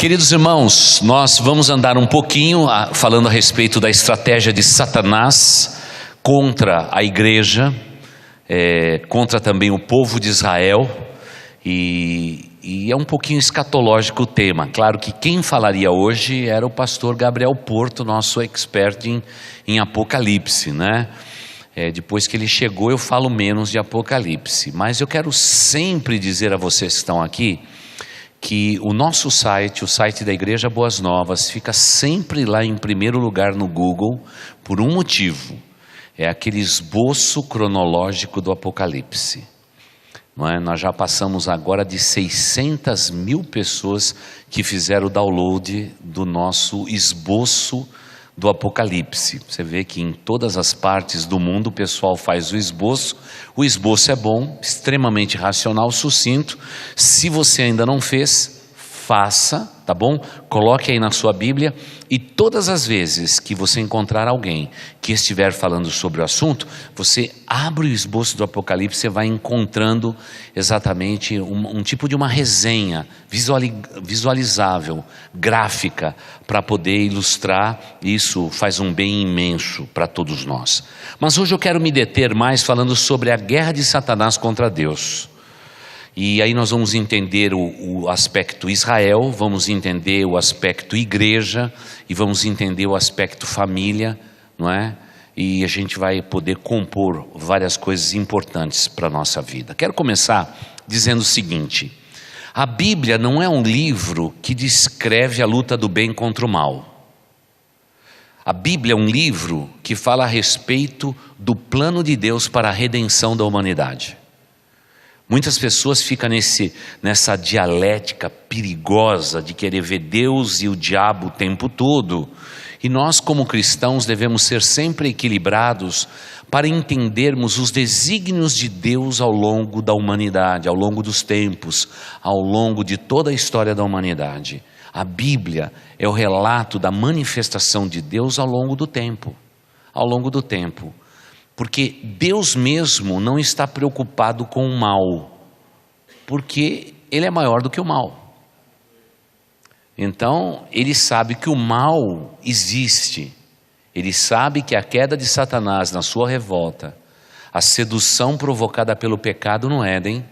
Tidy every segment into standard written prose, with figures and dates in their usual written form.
Queridos irmãos, nós vamos andar um pouquinho falando a respeito da estratégia de Satanás contra a igreja, contra também o povo de Israel, e é um pouquinho escatológico o tema. Claro que quem falaria hoje era o pastor Gabriel Porto, nosso expert em Apocalipse, né? Depois que ele chegou eu falo menos de Apocalipse, mas eu quero sempre dizer a vocês que estão aqui, que o nosso site, o site da Igreja Boas Novas, fica sempre lá em primeiro lugar no Google, por um motivo, é aquele esboço cronológico do Apocalipse, não é? Nós já passamos agora de 600 mil pessoas que fizeram o download do nosso esboço do Apocalipse. Você vê que em todas as partes do mundo o pessoal faz o esboço é bom, extremamente racional, sucinto. Se você ainda não fez, faça, tá bom? Coloque aí na sua Bíblia, e todas as vezes que você encontrar alguém que estiver falando sobre o assunto, você abre o esboço do Apocalipse, você vai encontrando exatamente um tipo de uma resenha visualizável, gráfica, para poder ilustrar. Isso faz um bem imenso para todos nós. Mas hoje eu quero me deter mais falando sobre a guerra de Satanás contra Deus. E aí nós vamos entender o aspecto Israel, vamos entender o aspecto igreja e vamos entender o aspecto família, não é? E a gente vai poder compor várias coisas importantes para a nossa vida. Quero começar dizendo o seguinte: a Bíblia não é um livro que descreve a luta do bem contra o mal. A Bíblia é um livro que fala a respeito do plano de Deus para a redenção da humanidade. Muitas pessoas ficam nessa dialética perigosa de querer ver Deus e o diabo o tempo todo. E nós, como cristãos, devemos ser sempre equilibrados para entendermos os desígnios de Deus ao longo da humanidade, ao longo dos tempos, ao longo de toda a história da humanidade. A Bíblia é o relato da manifestação de Deus ao longo do tempo. Ao longo do tempo. Porque Deus mesmo não está preocupado com o mal, porque Ele é maior do que o mal. Então, Ele sabe que o mal existe. Ele sabe que a queda de Satanás na sua revolta, a sedução provocada pelo pecado no Éden,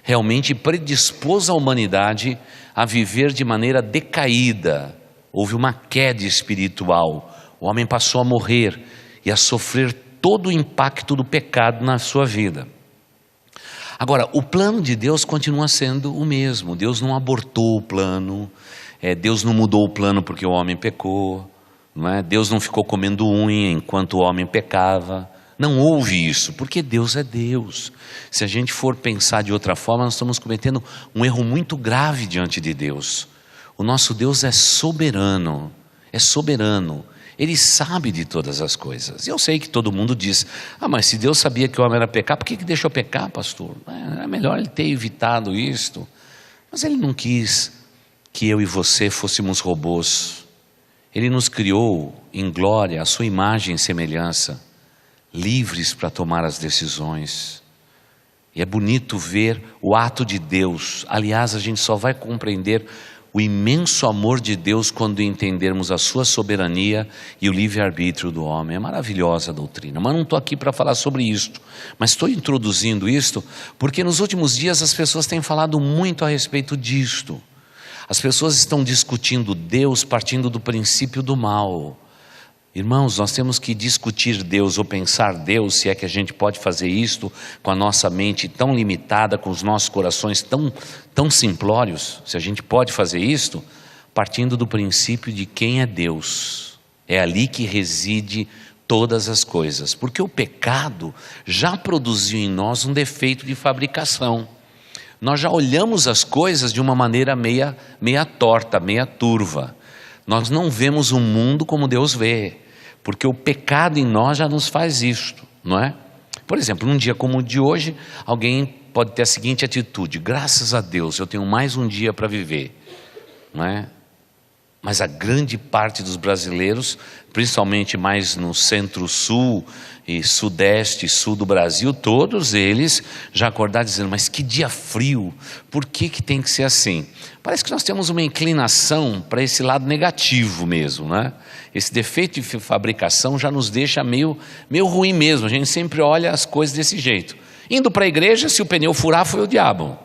realmente predispôs a humanidade a viver de maneira decaída. Houve uma queda espiritual. O homem passou a morrer e a sofrer todo o impacto do pecado na sua vida. Agora, o plano de Deus continua sendo o mesmo. Deus não abortou o plano, Deus não mudou o plano porque o homem pecou, não é? Deus não ficou comendo unha enquanto o homem pecava. Não houve isso, porque Deus é Deus. Se a gente for pensar de outra forma, nós estamos cometendo um erro muito grave diante de Deus. O nosso Deus é soberano, Ele sabe de todas as coisas. Eu sei que todo mundo diz: mas se Deus sabia que o homem era pecar, por que deixou pecar, pastor? Era melhor Ele ter evitado isto. Mas Ele não quis que eu e você fôssemos robôs. Ele nos criou em glória, a sua imagem e semelhança, livres para tomar as decisões. E é bonito ver o ato de Deus. Aliás, a gente só vai compreender o imenso amor de Deus quando entendermos a sua soberania e o livre-arbítrio do homem. É maravilhosa a doutrina, mas não estou aqui para falar sobre isto. Mas estou introduzindo isto porque nos últimos dias as pessoas têm falado muito a respeito disto. As pessoas estão discutindo Deus partindo do princípio do mal. Irmãos, nós temos que discutir Deus ou pensar Deus, se é que a gente pode fazer isto com a nossa mente tão limitada, com os nossos corações tão simplórios, se a gente pode fazer isto, partindo do princípio de quem é Deus. É ali que reside todas as coisas, porque o pecado já produziu em nós um defeito de fabricação. Nós já olhamos as coisas de uma maneira meia torta, meia turva. Nós não vemos o mundo como Deus vê, porque o pecado em nós já nos faz isto, não é? Por exemplo, num dia como o de hoje, alguém pode ter a seguinte atitude: graças a Deus, eu tenho mais um dia para viver, não é? Mas a grande parte dos brasileiros, principalmente mais no centro-sul e sudeste e sul do Brasil, todos eles já acordaram dizendo: mas que dia frio, por que tem que ser assim? Parece que nós temos uma inclinação para esse lado negativo mesmo, né? Esse defeito de fabricação já nos deixa meio ruim mesmo, a gente sempre olha as coisas desse jeito. Indo para a igreja, se o pneu furar, foi o diabo.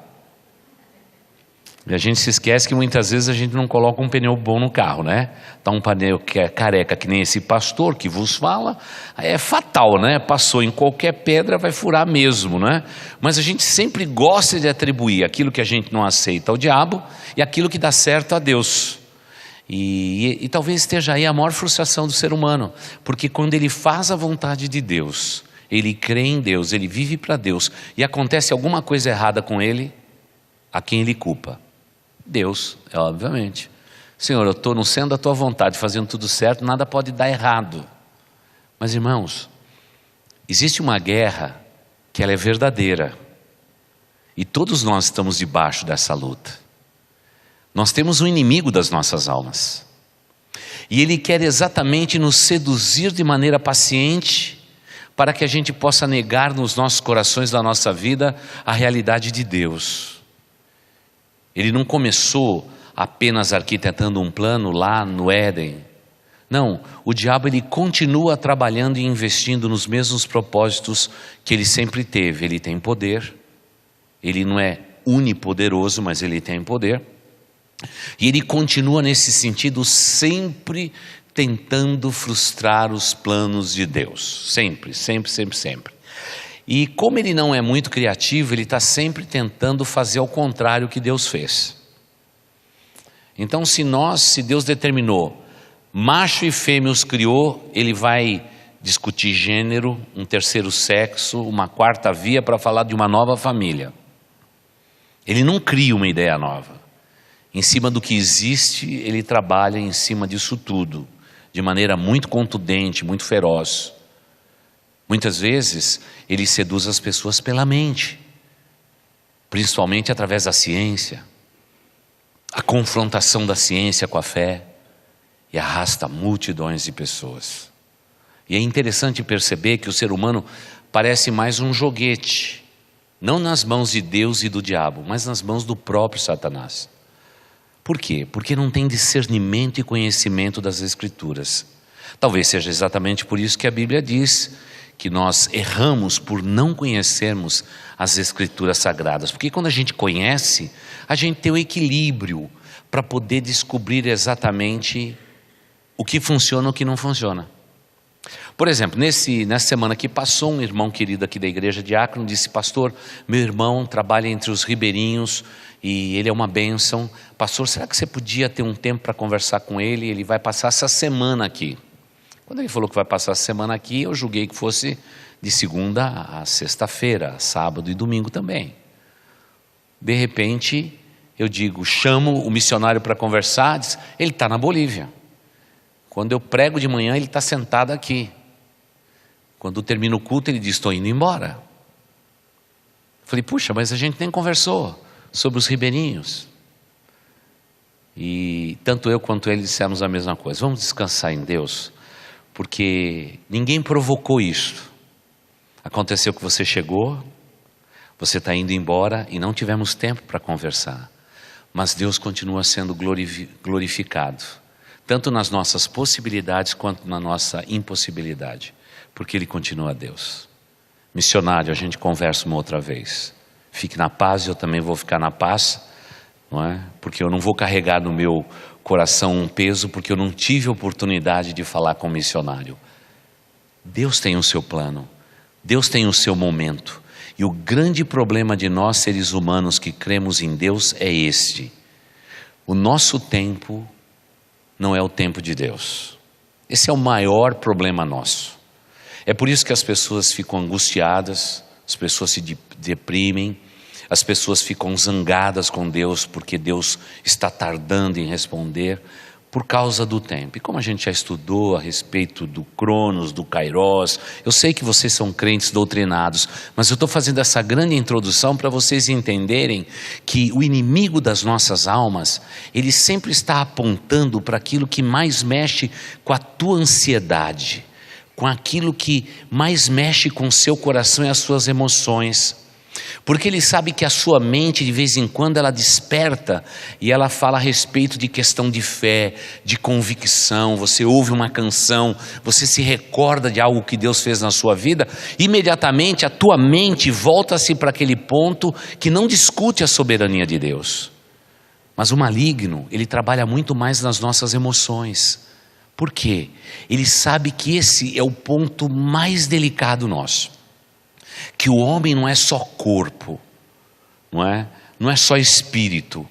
E a gente se esquece que muitas vezes a gente não coloca um pneu bom no carro, né? Tá um pneu que é careca, que nem esse pastor que vos fala, é fatal, né? Passou em qualquer pedra, vai furar mesmo, né? Mas a gente sempre gosta de atribuir aquilo que a gente não aceita ao diabo e aquilo que dá certo a Deus. E talvez esteja aí a maior frustração do ser humano, porque quando ele faz a vontade de Deus, ele crê em Deus, ele vive para Deus, e acontece alguma coisa errada com ele, a quem ele culpa? Deus, obviamente. Senhor, eu estou no centro da tua vontade, fazendo tudo certo, nada pode dar errado. Mas irmãos, existe uma guerra que ela é verdadeira, e todos nós estamos debaixo dessa luta. Nós temos um inimigo das nossas almas, e ele quer exatamente nos seduzir de maneira paciente, para que a gente possa negar nos nossos corações da nossa vida a realidade de Deus. Ele não começou apenas arquitetando um plano lá no Éden. Não, o diabo ele continua trabalhando e investindo nos mesmos propósitos que ele sempre teve. Ele tem poder, ele não é unipoderoso, mas ele tem poder. E ele continua nesse sentido sempre tentando frustrar os planos de Deus. Sempre. E como ele não é muito criativo, ele está sempre tentando fazer ao contrário que Deus fez. Então se Deus determinou, macho e fêmea os criou, ele vai discutir gênero, um terceiro sexo, uma quarta via para falar de uma nova família. Ele não cria uma ideia nova. Em cima do que existe, ele trabalha em cima disso tudo, de maneira muito contundente, muito feroz. Muitas vezes ele seduz as pessoas pela mente, principalmente através da ciência, a confrontação da ciência com a fé, e arrasta multidões de pessoas. E é interessante perceber que o ser humano parece mais um joguete, não nas mãos de Deus e do diabo, mas nas mãos do próprio Satanás. Por quê? Porque não tem discernimento e conhecimento das Escrituras. Talvez seja exatamente por isso que a Bíblia diz que nós erramos por não conhecermos as Escrituras Sagradas. Porque quando a gente conhece, a gente tem o equilíbrio para poder descobrir exatamente o que funciona e o que não funciona. Por exemplo, nessa semana que passou, um irmão querido aqui da igreja de Acre disse: pastor, meu irmão trabalha entre os ribeirinhos e ele é uma bênção. Pastor, será que você podia ter um tempo para conversar com ele? Ele vai passar essa semana aqui. Quando ele falou que vai passar essa semana aqui, eu julguei que fosse de segunda a sexta-feira, sábado e domingo também. De repente, eu digo, chamo o missionário para conversar, diz, ele está na Bolívia. Quando eu prego de manhã, ele está sentado aqui. Quando termina o culto, ele diz, estou indo embora. Falei, puxa, mas a gente nem conversou sobre os ribeirinhos. E tanto eu quanto ele dissemos a mesma coisa. Vamos descansar em Deus, porque ninguém provocou isso. Aconteceu que você chegou, você está indo embora e não tivemos tempo para conversar. Mas Deus continua sendo glorificado, tanto nas nossas possibilidades quanto na nossa impossibilidade, porque Ele continua Deus. Missionário, a gente conversa uma outra vez. Fique na paz, eu também vou ficar na paz, não é? Porque eu não vou carregar no meu coração um peso, porque eu não tive oportunidade de falar com o missionário. Deus tem o seu plano, Deus tem o seu momento. E o grande problema de nós seres humanos que cremos em Deus é este: o nosso tempo não é o tempo de Deus. Esse é o maior problema nosso. É por isso que as pessoas ficam angustiadas, as pessoas se deprimem, as pessoas ficam zangadas com Deus porque Deus está tardando em responder. por causa do tempo. E como a gente já estudou a respeito do Cronos, do Kairos, eu sei que vocês são crentes doutrinados, mas eu estou fazendo essa grande introdução para vocês entenderem que o inimigo das nossas almas, ele sempre está apontando para aquilo que mais mexe com a tua ansiedade, com aquilo que mais mexe com o seu coração e as suas emoções. Porque ele sabe que a sua mente de vez em quando ela desperta e ela fala a respeito de questão de fé, de convicção. Você ouve uma canção, você se recorda de algo que Deus fez na sua vida, imediatamente a tua mente volta-se para aquele ponto que não discute a soberania de Deus. Mas o maligno, ele trabalha muito mais nas nossas emoções. Por quê? Ele sabe que esse é o ponto mais delicado nosso. Que o homem não é só corpo, não é só espírito,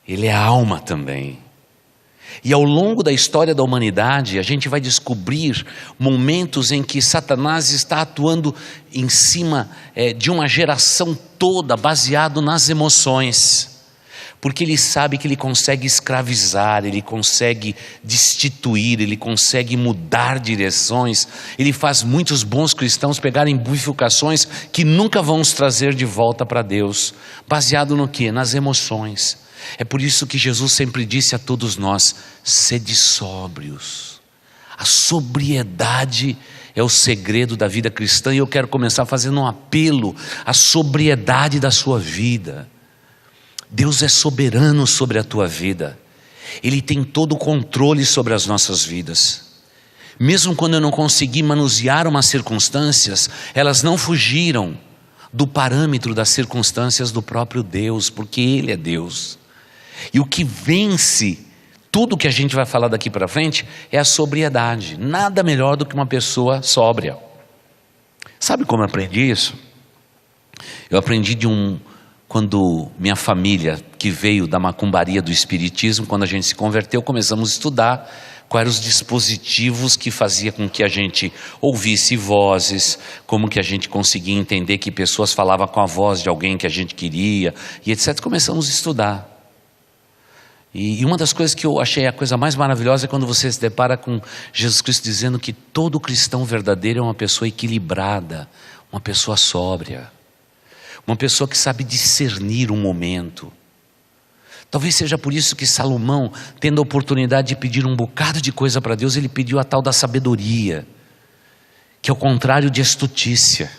ele é alma também. E ao longo da história da humanidade, a gente vai descobrir momentos em que Satanás está atuando em cima de uma geração toda, baseado nas emoções. Porque ele sabe que ele consegue escravizar, ele consegue destituir, ele consegue mudar direções. Ele faz muitos bons cristãos pegarem bifurcações que nunca vão os trazer de volta para Deus. Baseado no quê? Nas emoções. É por isso que Jesus sempre disse a todos nós: sede sóbrios. A sobriedade é o segredo da vida cristã. E eu quero começar fazendo um apelo à sobriedade da sua vida. Deus é soberano sobre a tua vida. Ele tem todo o controle sobre as nossas vidas. Mesmo quando eu não consegui manusear umas circunstâncias, elas não fugiram do parâmetro das circunstâncias do próprio Deus, porque Ele é Deus. E o que vence tudo que a gente vai falar daqui para frente é a sobriedade. Nada melhor do que uma pessoa sóbria. Sabe como eu aprendi isso? Eu aprendi quando minha família, que veio da macumbaria do espiritismo, quando a gente se converteu, começamos a estudar quais eram os dispositivos que fazia com que a gente ouvisse vozes, como que a gente conseguia entender que pessoas falavam com a voz de alguém que a gente queria, e etc. Começamos a estudar. E uma das coisas que eu achei a coisa mais maravilhosa é quando você se depara com Jesus Cristo dizendo que todo cristão verdadeiro é uma pessoa equilibrada, uma pessoa sóbria. Uma pessoa que sabe discernir um momento. Talvez seja por isso que Salomão, tendo a oportunidade de pedir um bocado de coisa para Deus, ele pediu a tal da sabedoria, que é o contrário de astutícia,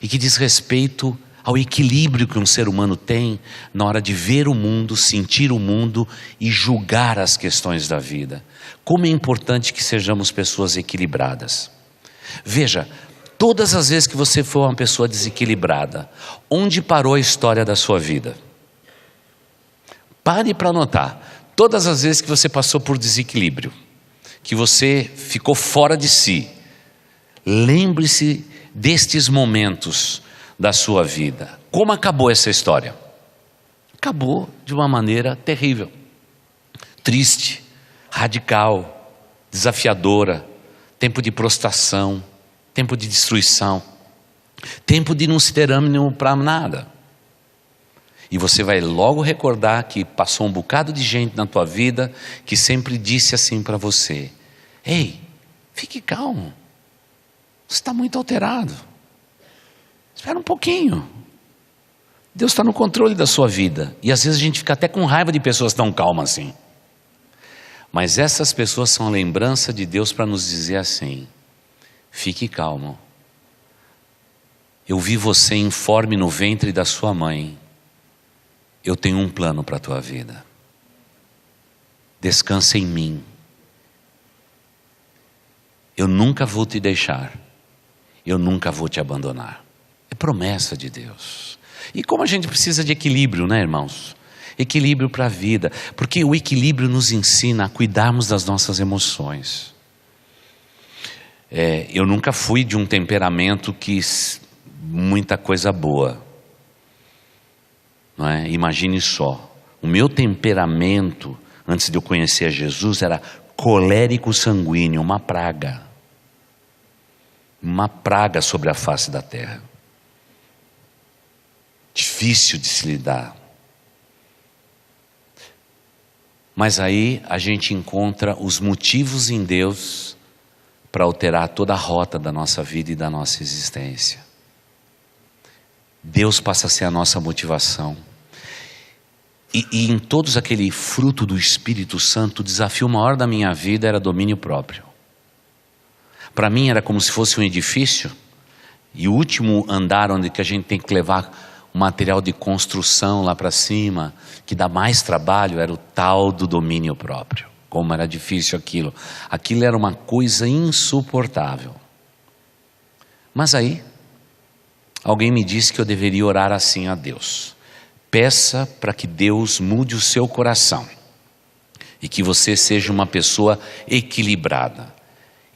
e que diz respeito ao equilíbrio que um ser humano tem na hora de ver o mundo, sentir o mundo e julgar as questões da vida. Como é importante que sejamos pessoas equilibradas. Veja, todas as vezes que você for uma pessoa desequilibrada, onde parou a história da sua vida? Pare para anotar. Todas as vezes que você passou por desequilíbrio, que você ficou fora de si, lembre-se destes momentos da sua vida. Como acabou essa história? Acabou de uma maneira terrível, triste, radical, desafiadora, tempo de prostração, tempo de destruição, tempo de não se ter ânimo para nada. E você vai logo recordar que passou um bocado de gente na tua vida que sempre disse assim para você: ei, fique calmo, você está muito alterado, espera um pouquinho, Deus está no controle da sua vida. E às vezes a gente fica até com raiva de pessoas tão calmas assim. Mas essas pessoas são a lembrança de Deus para nos dizer assim: fique calmo, eu vi você informe no ventre da sua mãe, eu tenho um plano para a tua vida, descansa em mim, eu nunca vou te deixar, eu nunca vou te abandonar. É promessa de Deus. E como a gente precisa de equilíbrio, né, irmãos? Equilíbrio para a vida, porque o equilíbrio nos ensina a cuidarmos das nossas emoções. Eu nunca fui de um temperamento que muita coisa boa, não é? Imagine só, o meu temperamento antes de eu conhecer a Jesus era colérico sanguíneo, uma praga sobre a face da terra, difícil de se lidar. Mas aí a gente encontra os motivos em Deus para alterar toda a rota da nossa vida e da nossa existência. Deus passa a ser a nossa motivação. E em todos aquele fruto do Espírito Santo, o desafio maior da minha vida era domínio próprio. Para mim era como se fosse um edifício, e o último andar onde que a gente tem que levar o material de construção lá para cima, que dá mais trabalho, era o tal do domínio próprio. Como era difícil aquilo. Aquilo era uma coisa insuportável. Mas aí, alguém me disse que eu deveria orar assim a Deus: peça para que Deus mude o seu coração e que você seja uma pessoa equilibrada.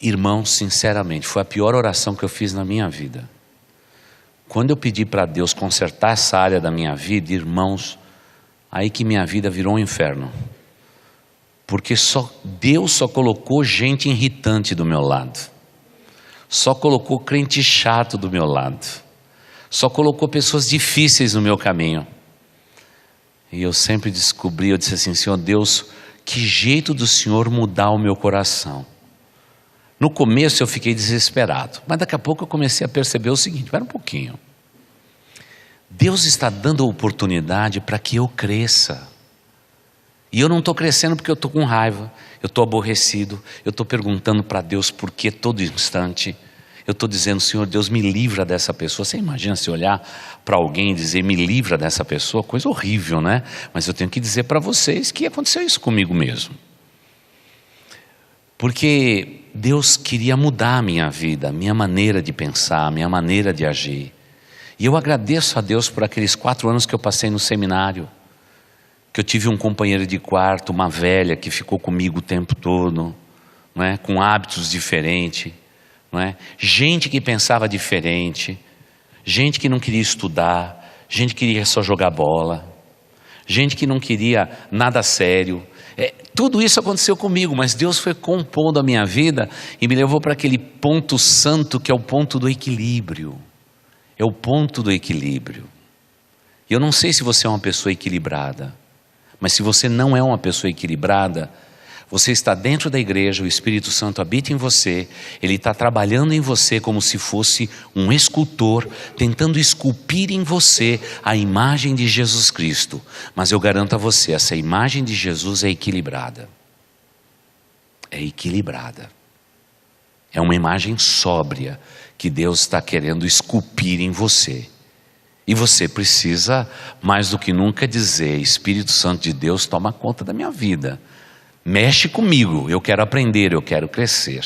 Irmão, sinceramente, foi a pior oração que eu fiz na minha vida. Quando eu pedi para Deus consertar essa área da minha vida, irmãos, aí que minha vida virou um inferno. Porque Deus só colocou gente irritante do meu lado. Só colocou crente chato do meu lado. Só colocou pessoas difíceis no meu caminho. E eu sempre descobri, eu disse assim: Senhor Deus, que jeito do Senhor mudar o meu coração. No começo eu fiquei desesperado, mas daqui a pouco eu comecei a perceber o seguinte: espera um pouquinho. Deus está dando a oportunidade para que eu cresça. E eu não estou crescendo porque eu estou com raiva, eu estou aborrecido, eu estou perguntando para Deus por que todo instante. Eu estou dizendo: Senhor Deus, me livra dessa pessoa. Você imagina se olhar para alguém e dizer: me livra dessa pessoa? Coisa horrível, né? Mas eu tenho que dizer para vocês que aconteceu isso comigo mesmo. Porque Deus queria mudar a minha vida, a minha maneira de pensar, a minha maneira de agir. E eu agradeço a Deus por aqueles 4 anos que eu passei no seminário, que eu tive um companheiro de quarto, uma velha que ficou comigo o tempo todo, não é? Com hábitos diferentes, não é? Gente que pensava diferente, gente que não queria estudar, gente que queria só jogar bola, gente que não queria nada sério. Tudo isso aconteceu comigo, mas Deus foi compondo a minha vida e me levou para aquele ponto santo que é o ponto do equilíbrio. É o ponto do equilíbrio. E eu não sei se você é uma pessoa equilibrada, mas se você não é uma pessoa equilibrada, você está dentro da igreja, o Espírito Santo habita em você, Ele está trabalhando em você como se fosse um escultor, tentando esculpir em você a imagem de Jesus Cristo. Mas eu garanto a você, essa imagem de Jesus é equilibrada. É equilibrada. É uma imagem sóbria que Deus está querendo esculpir em você. E você precisa, mais do que nunca, dizer: Espírito Santo de Deus, toma conta da minha vida. Mexe comigo, eu quero aprender, eu quero crescer.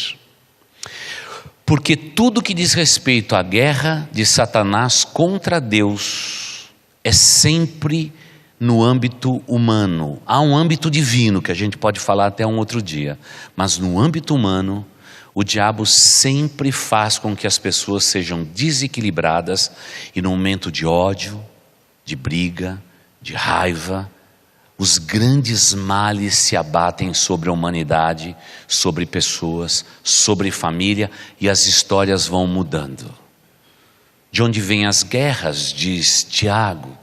Porque tudo que diz respeito à guerra de Satanás contra Deus é sempre no âmbito humano. Há um âmbito divino que a gente pode falar até um outro dia, mas no âmbito humano, o diabo sempre faz com que as pessoas sejam desequilibradas e no momento de ódio, de briga, de raiva, os grandes males se abatem sobre a humanidade, sobre pessoas, sobre família, e as histórias vão mudando. De onde vêm as guerras, diz Tiago?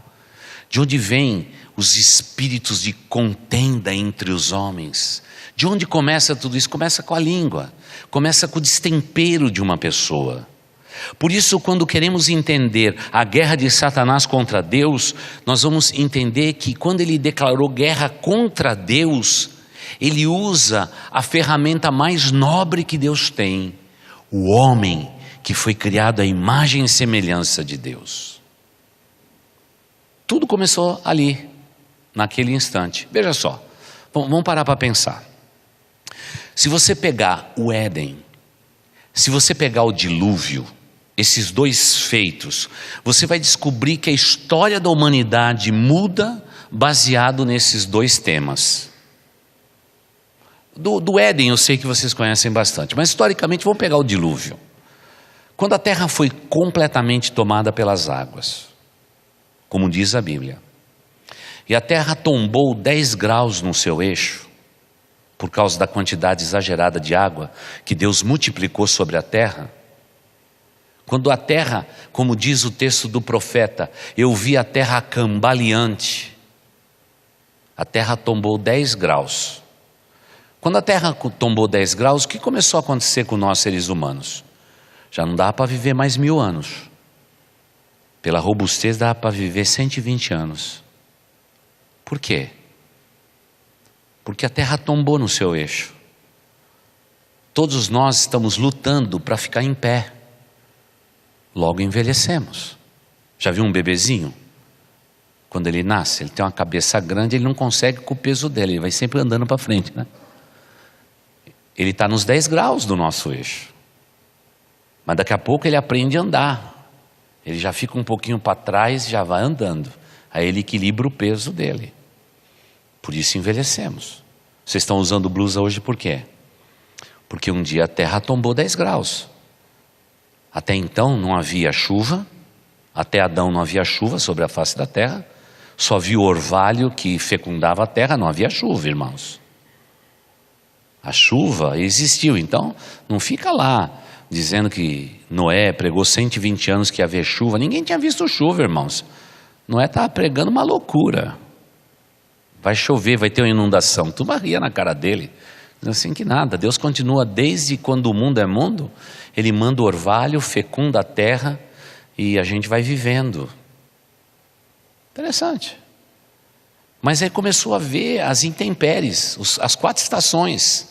De onde vêm os espíritos de contenda entre os homens? De onde começa tudo isso? Começa com a língua, começa com o destempero de uma pessoa. Por isso, quando queremos entender a guerra de Satanás contra Deus, nós vamos entender que quando ele declarou guerra contra Deus, ele usa a ferramenta mais nobre que Deus tem, o homem que foi criado à imagem e semelhança de Deus. Tudo começou ali, naquele instante. Veja só, vamos parar para pensar. Se você pegar o Éden, se você pegar o dilúvio, esses dois feitos, você vai descobrir que a história da humanidade muda baseado nesses dois temas. Do Éden eu sei que vocês conhecem bastante, mas historicamente vamos pegar o dilúvio. Quando a terra foi completamente tomada pelas águas, como diz a Bíblia, e a terra tombou 10 graus no seu eixo, por causa da quantidade exagerada de água que Deus multiplicou sobre a terra. Quando a terra, como diz o texto do profeta, eu vi a terra cambaleante, A terra tombou 10 graus. Quando a terra tombou 10 graus, o que começou a acontecer com nós seres humanos? Já não dá para viver mais 1000 anos. Pela robustez dá para viver 120 anos. Por quê? Porque a terra tombou no seu eixo. Todos nós estamos lutando para ficar em pé. Logo envelhecemos. Já viu um bebezinho? Quando ele nasce, ele tem uma cabeça grande, ele não consegue com o peso dele, ele vai sempre andando para frente, né? Ele está nos 10 graus do nosso eixo. Mas daqui a pouco ele aprende a andar. Ele já fica um pouquinho para trás e já vai andando. Aí ele equilibra o peso dele. Por isso envelhecemos. Vocês estão usando blusa hoje por quê? Porque um dia a terra tombou 10 graus. Até então não havia chuva. Até Adão não havia chuva sobre a face da terra. Só havia o orvalho que fecundava a terra. Não havia chuva, irmãos. A chuva existiu. Então não fica lá dizendo que Noé pregou 120 anos que ia haver chuva. Ninguém tinha visto chuva, irmãos. Noé estava pregando uma loucura. Vai chover, vai ter uma inundação. Tu ria na cara dele. Assim que nada. Deus continua desde quando o mundo é mundo. Ele manda o orvalho, fecunda a terra e a gente vai vivendo. Interessante. Mas aí começou a ver as intempéries, as 4 estações.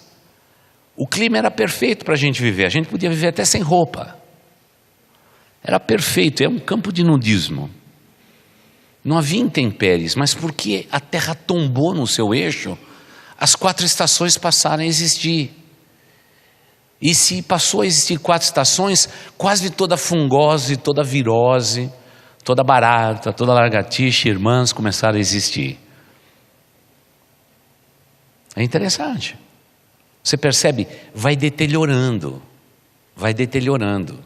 O clima era perfeito para a gente viver. A gente podia viver até sem roupa. Era perfeito, é um campo de nudismo. Não havia intempéries, mas porque a terra tombou no seu eixo, as 4 estações passaram a existir. E se passou a existir 4 estações, quase toda fungose, toda virose, toda barata, toda lagartixa, irmãs começaram a existir. É interessante. Você percebe? Vai deteriorando. Vai deteriorando.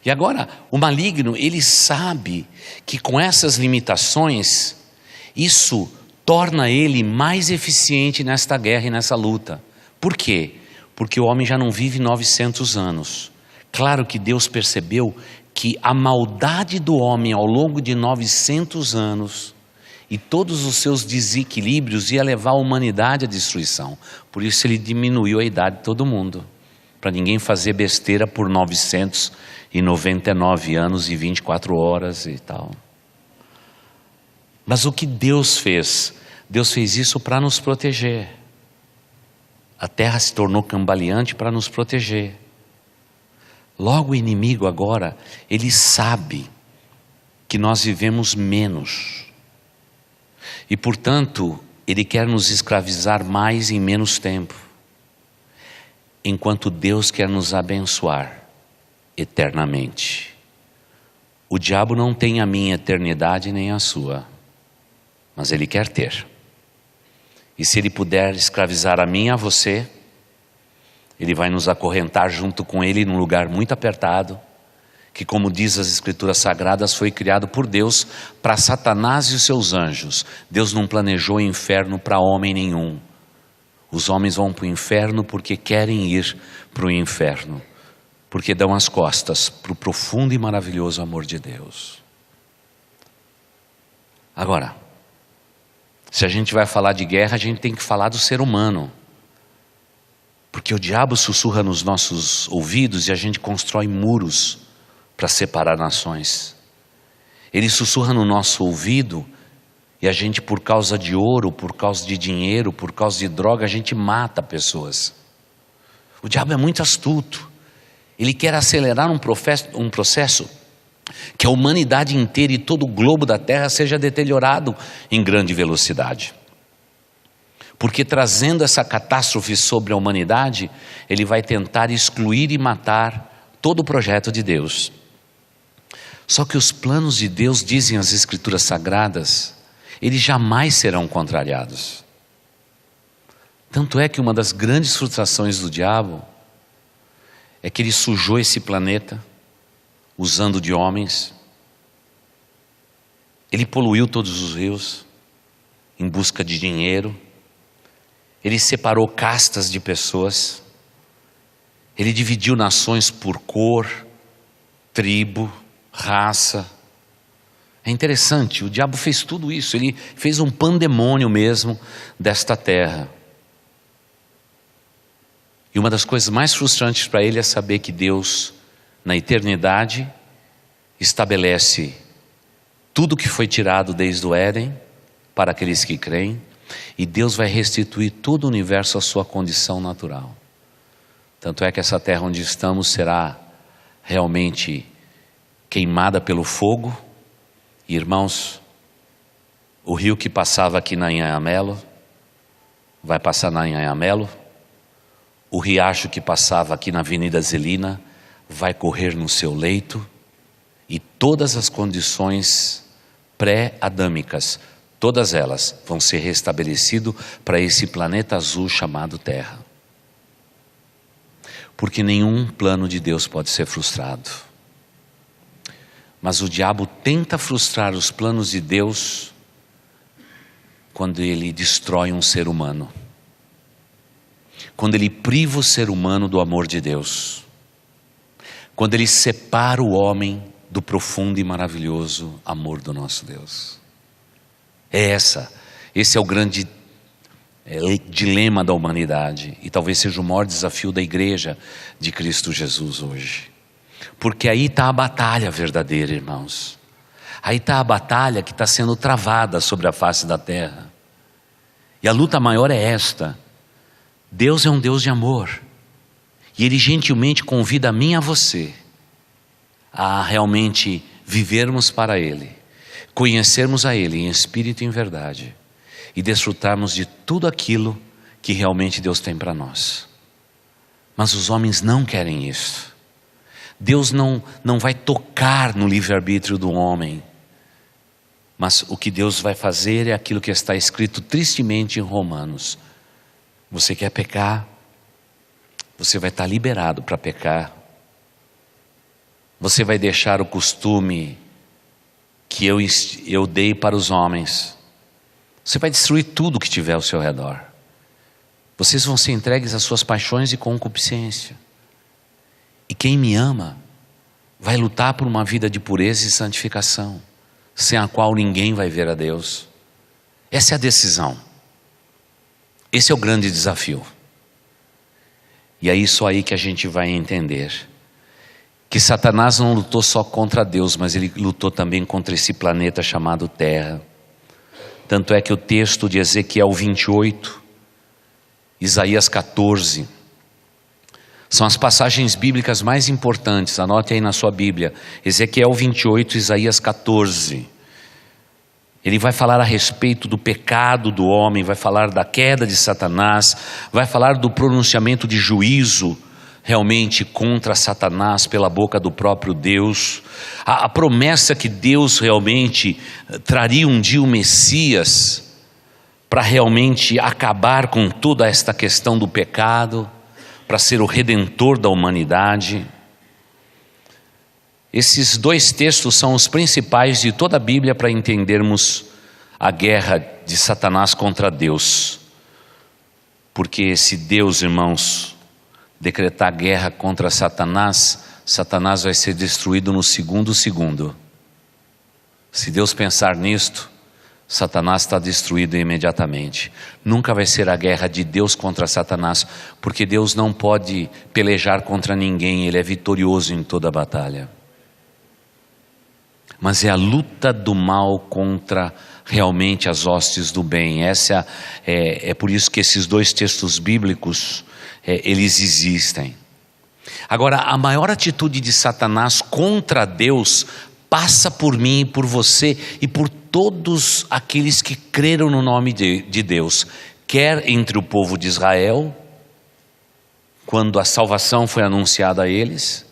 E agora, o maligno, ele sabe que com essas limitações, isso torna ele mais eficiente nesta guerra e nessa luta. Por quê? Porque o homem já não vive 900 anos. Claro que Deus percebeu que a maldade do homem ao longo de 900 anos e todos os seus desequilíbrios ia levar a humanidade à destruição. Por isso ele diminuiu a idade de todo mundo, para ninguém fazer besteira por 999 anos e 24 horas e tal. Mas o que Deus fez? Deus fez isso para nos proteger. A terra se tornou cambaleante para nos proteger. Logo o inimigo agora, ele sabe que nós vivemos menos. E portanto, ele quer nos escravizar mais em menos tempo. Enquanto Deus quer nos abençoar eternamente. O diabo não tem a minha eternidade nem a sua, mas ele quer ter. E se ele puder escravizar a mim e a você, ele vai nos acorrentar junto com ele num lugar muito apertado, que, como diz as Escrituras Sagradas, foi criado por Deus para Satanás e os seus anjos. Deus não planejou inferno para homem nenhum. Os homens vão para o inferno porque querem ir para o inferno, porque dão as costas para o profundo e maravilhoso amor de Deus. Agora, se a gente vai falar de guerra, a gente tem que falar do ser humano. Porque o diabo sussurra nos nossos ouvidos e a gente constrói muros para separar nações. Ele sussurra no nosso ouvido e a gente, por causa de ouro, por causa de dinheiro, por causa de droga, a gente mata pessoas. O diabo é muito astuto. Ele quer acelerar um processo que a humanidade inteira e todo o globo da terra seja deteriorado em grande velocidade. Porque trazendo essa catástrofe sobre a humanidade, ele vai tentar excluir e matar todo o projeto de Deus. Só que os planos de Deus, dizem as Escrituras Sagradas, eles jamais serão contrariados. Tanto é que uma das grandes frustrações do diabo é que ele sujou esse planeta usando de homens. Ele poluiu todos os rios em busca de dinheiro. Ele separou castas de pessoas. Ele dividiu nações por cor, tribo, raça. É interessante, o diabo fez tudo isso, ele fez um pandemônio mesmo desta terra. E uma das coisas mais frustrantes para ele é saber que Deus, na eternidade, estabelece tudo que foi tirado desde o Éden para aqueles que creem, e Deus vai restituir todo o universo à sua condição natural. Tanto é que essa terra onde estamos será realmente queimada pelo fogo. E, irmãos, o rio que passava aqui na Anhangamelo vai passar na Anhangamelo. O riacho que passava aqui na Avenida Zelina vai correr no seu leito. E todas as condições pré-adâmicas, todas elas vão ser restabelecidas para esse planeta azul chamado Terra. Porque nenhum plano de Deus pode ser frustrado. Mas o diabo tenta frustrar os planos de Deus quando ele destrói um ser humano. Quando ele priva o ser humano do amor de Deus. Quando ele separa o homem do profundo e maravilhoso amor do nosso Deus. Esse é o grande dilema da humanidade. E talvez seja o maior desafio da igreja de Cristo Jesus hoje. Porque aí está a batalha verdadeira, irmãos. Aí está a batalha que está sendo travada sobre a face da terra. E a luta maior é esta. Deus é um Deus de amor. E Ele gentilmente convida a mim e a você a realmente vivermos para Ele, conhecermos a Ele em espírito e em verdade, e desfrutarmos de tudo aquilo que realmente Deus tem para nós. Mas os homens não querem isso. Deus não vai tocar no livre-arbítrio do homem, mas o que Deus vai fazer é aquilo que está escrito tristemente em Romanos. Você quer pecar? Você vai estar liberado para pecar. Você vai deixar o costume que eu dei para os homens. Você vai destruir tudo que tiver ao seu redor. Vocês vão ser entregues às suas paixões e concupiscência. E quem me ama vai lutar por uma vida de pureza e santificação, sem a qual ninguém vai ver a Deus. Essa é a decisão. Esse é o grande desafio. E é isso aí que a gente vai entender. Que Satanás não lutou só contra Deus, mas ele lutou também contra esse planeta chamado Terra. Tanto é que o texto de Ezequiel 28, Isaías 14, são as passagens bíblicas mais importantes. Anote aí na sua Bíblia, Ezequiel 28, Isaías 14. Ele vai falar a respeito do pecado do homem, vai falar da queda de Satanás, vai falar do pronunciamento de juízo realmente contra Satanás pela boca do próprio Deus. A promessa que Deus realmente traria um dia o Messias para realmente acabar com toda esta questão do pecado, para ser o redentor da humanidade. Esses dois textos são os principais de toda a Bíblia para entendermos a guerra de Satanás contra Deus. Porque se Deus, irmãos, decretar guerra contra Satanás, Satanás vai ser destruído no segundo. Se Deus pensar nisto, Satanás está destruído imediatamente. Nunca vai ser a guerra de Deus contra Satanás, porque Deus não pode pelejar contra ninguém, Ele é vitorioso em toda a batalha. Mas é a luta do mal contra realmente as hostes do bem. É por isso que esses dois textos bíblicos, eles existem. Agora, a maior atitude de Satanás contra Deus passa por mim e por você e por todos aqueles que creram no nome de Deus, quer entre o povo de Israel, quando a salvação foi anunciada a eles,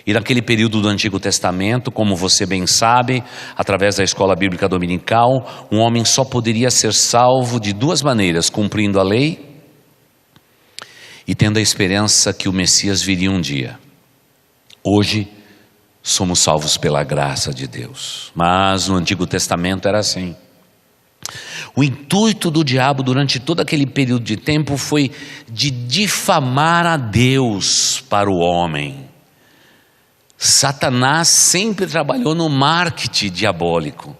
e naquele período do Antigo Testamento, como você bem sabe, através da escola bíblica dominical, um homem só poderia ser salvo de duas maneiras: cumprindo a lei e tendo a esperança que o Messias viria um dia. Hoje somos salvos pela graça de Deus, mas no Antigo Testamento era assim. O intuito do diabo durante todo aquele período de tempo foi de difamar a Deus para o homem. Satanás sempre trabalhou no marketing diabólico.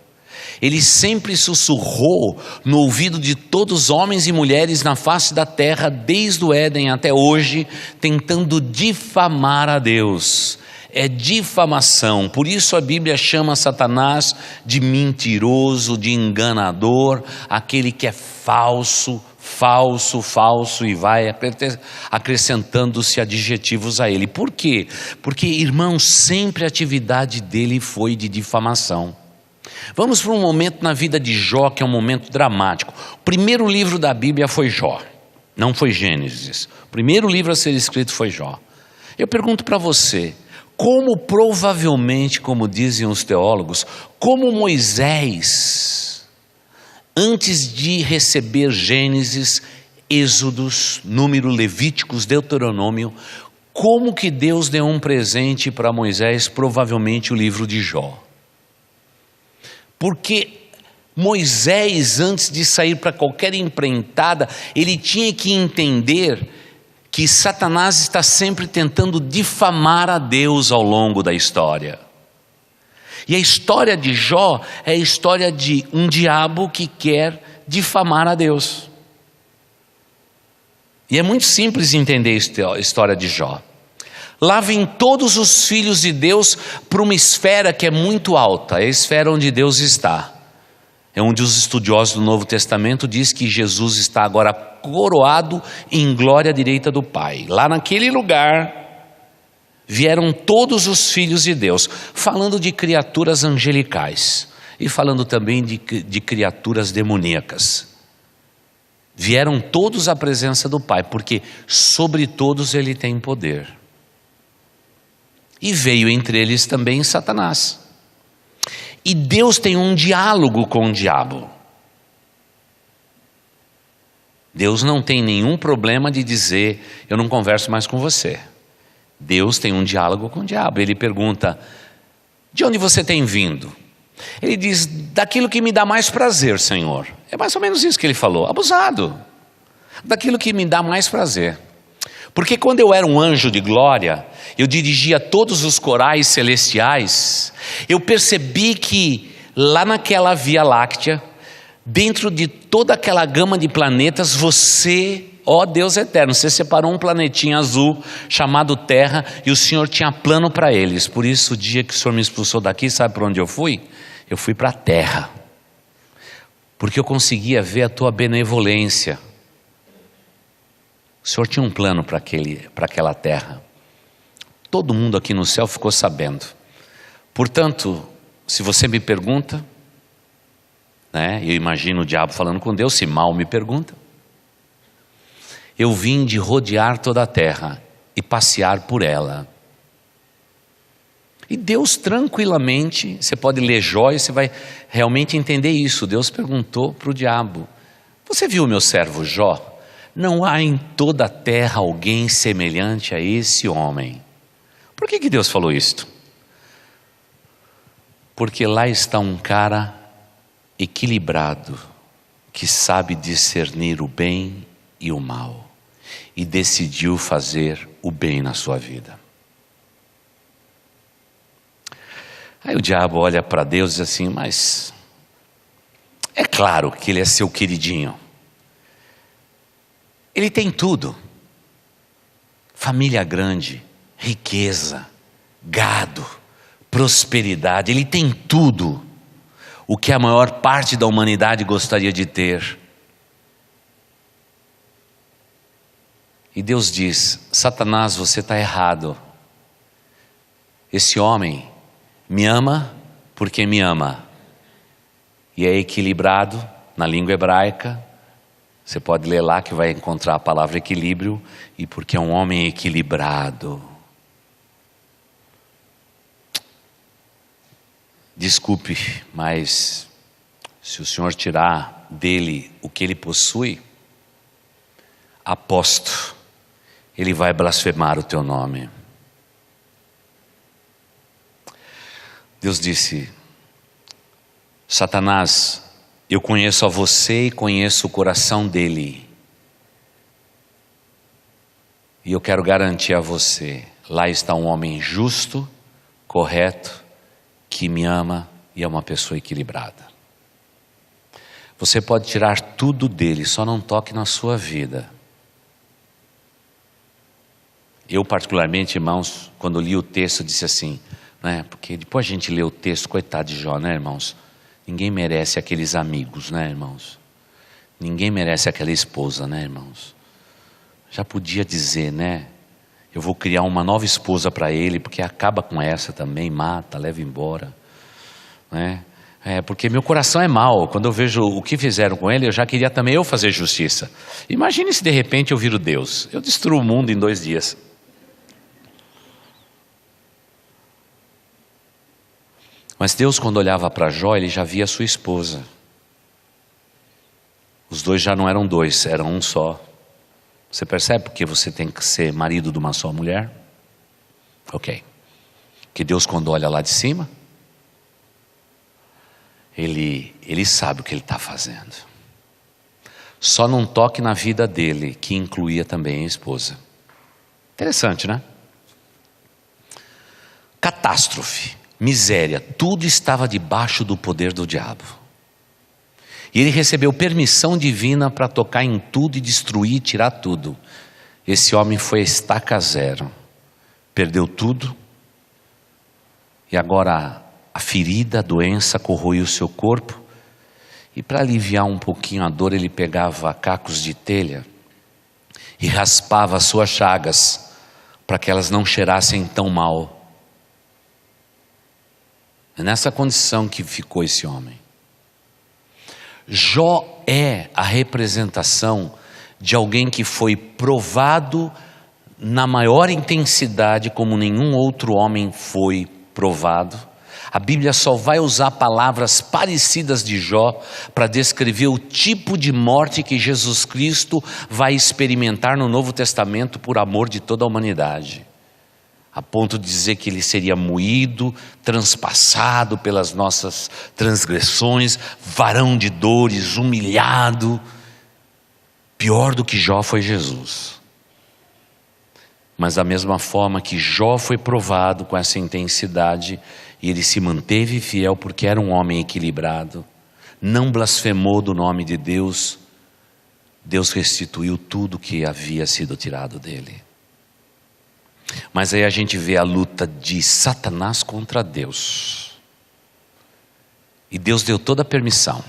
Ele sempre sussurrou no ouvido de todos os homens e mulheres na face da terra, desde o Éden até hoje, tentando difamar a Deus. É difamação. Por isso a Bíblia chama Satanás de mentiroso, de enganador, aquele que é falso, e vai acrescentando-se adjetivos a ele. Por quê? Porque, irmãos, sempre a atividade dele foi de difamação. Vamos para um momento na vida de Jó, que é um momento dramático. O primeiro livro da Bíblia foi Jó, não foi Gênesis. O primeiro livro a ser escrito foi Jó. Eu pergunto para você, como provavelmente, como dizem os teólogos, como Moisés, antes de receber Gênesis, Êxodos, Número, Levíticos, Deuteronômio, como que Deus deu um presente para Moisés? Provavelmente o livro de Jó. Porque Moisés, antes de sair para qualquer empreitada, ele tinha que entender que Satanás está sempre tentando difamar a Deus ao longo da história. E a história de Jó é a história de um diabo que quer difamar a Deus. E é muito simples entender a história de Jó. Lá vêm todos os filhos de Deus para uma esfera que é muito alta, é a esfera onde Deus está. É onde os estudiosos do Novo Testamento dizem que Jesus está agora coroado em glória à direita do Pai. Lá naquele lugar vieram todos os filhos de Deus, falando de criaturas angelicais e falando também de criaturas demoníacas. Vieram todos à presença do Pai, porque sobre todos ele tem poder. E veio entre eles também Satanás. E Deus tem um diálogo com o diabo. Deus não tem nenhum problema de dizer, eu não converso mais com você. Deus tem um diálogo com o diabo. Ele pergunta, de onde você tem vindo? Ele diz, daquilo que me dá mais prazer, Senhor. É mais ou menos isso que ele falou, abusado. Daquilo que me dá mais prazer. Porque quando eu era um anjo de glória, eu dirigia todos os corais celestiais, eu percebi que lá naquela Via Láctea, dentro de toda aquela gama de planetas, você, ó Deus eterno, você separou um planetinho azul chamado Terra e o Senhor tinha plano para eles. Por isso o dia que o Senhor me expulsou daqui, sabe para onde eu fui? Eu fui para a Terra, porque eu conseguia ver a tua benevolência. O Senhor tinha um plano para aquela terra. Todo mundo aqui no céu ficou sabendo. Portanto, se você me pergunta, eu imagino o diabo falando com Deus, se mal me pergunta, eu vim de rodear toda a terra e passear por ela. E Deus tranquilamente, você pode ler Jó e você vai realmente entender isso. Deus perguntou para o diabo, você viu o meu servo Jó? Não há em toda a terra alguém semelhante a esse homem. Por que Deus falou isto? Porque lá está um cara equilibrado, que sabe discernir o bem e o mal, e decidiu fazer o bem na sua vida. Aí o diabo olha para Deus e diz assim, mas é claro que ele é seu queridinho. Ele tem tudo, família grande, riqueza, gado, prosperidade, ele tem tudo, o que a maior parte da humanidade gostaria de ter. E Deus diz, Satanás, você está errado, esse homem me ama porque me ama, e é equilibrado na língua hebraica. Você pode ler lá que vai encontrar a palavra equilíbrio, e porque é um homem equilibrado. Desculpe, mas se o Senhor tirar dele o que ele possui, aposto, ele vai blasfemar o teu nome. Deus disse, Satanás, eu conheço a você e conheço o coração dele. E eu quero garantir a você, lá está um homem justo, correto, que me ama e é uma pessoa equilibrada. Você pode tirar tudo dele, só não toque na sua vida. Eu particularmente, irmãos, quando li o texto, disse assim, né? Porque depois a gente lê o texto, coitado de Jó, né, irmãos? Ninguém merece aqueles amigos, né, irmãos? Ninguém merece aquela esposa, né, irmãos? Já podia dizer, né? Eu vou criar uma nova esposa para ele, porque acaba com essa também, mata, leva embora, né? Porque meu coração é mau. Quando eu vejo o que fizeram com ele, eu já queria também eu fazer justiça. Imagine se de repente eu viro Deus. Eu destruo o mundo em 2 dias. Mas Deus, quando olhava para Jó, ele já via a sua esposa. Os dois já não eram 2, eram um só. Você percebe porque você tem que ser marido de uma só mulher? Ok. Que Deus, quando olha lá de cima, Ele sabe o que ele está fazendo. Só não toque na vida dele, que incluía também a esposa. Interessante, né? Catástrofe, miséria, tudo estava debaixo do poder do diabo. E ele recebeu permissão divina para tocar em tudo e destruir, tirar tudo. Esse homem foi a estaca zero. Perdeu tudo. E agora a ferida, a doença corroiu o seu corpo. E para aliviar um pouquinho a dor, ele pegava cacos de telha e raspava as suas chagas para que elas não cheirassem tão mal. É nessa condição que ficou esse homem. Jó é a representação de alguém que foi provado na maior intensidade como nenhum outro homem foi provado. A Bíblia só vai usar palavras parecidas de Jó para descrever o tipo de morte que Jesus Cristo vai experimentar no Novo Testamento por amor de toda a humanidade. A ponto de dizer que ele seria moído, transpassado pelas nossas transgressões, varão de dores, humilhado. Pior do que Jó foi Jesus. Mas da mesma forma que Jó foi provado com essa intensidade, e ele se manteve fiel porque era um homem equilibrado, não blasfemou do nome de Deus, Deus restituiu tudo que havia sido tirado dele. Mas aí a gente vê a luta de Satanás contra Deus. E Deus deu toda a permissão.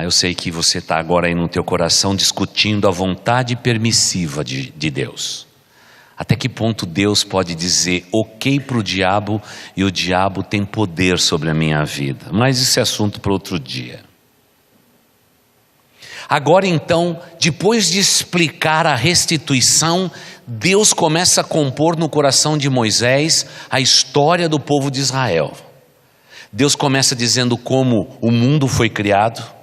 Eu sei que você está agora aí no teu coração discutindo a vontade permissiva de Deus. Até que ponto Deus pode dizer ok para o diabo e o diabo tem poder sobre a minha vida? Mas isso é assunto para outro dia. Agora então, depois de explicar a restituição, Deus começa a compor no coração de Moisés a história do povo de Israel. Deus começa dizendo como o mundo foi criado.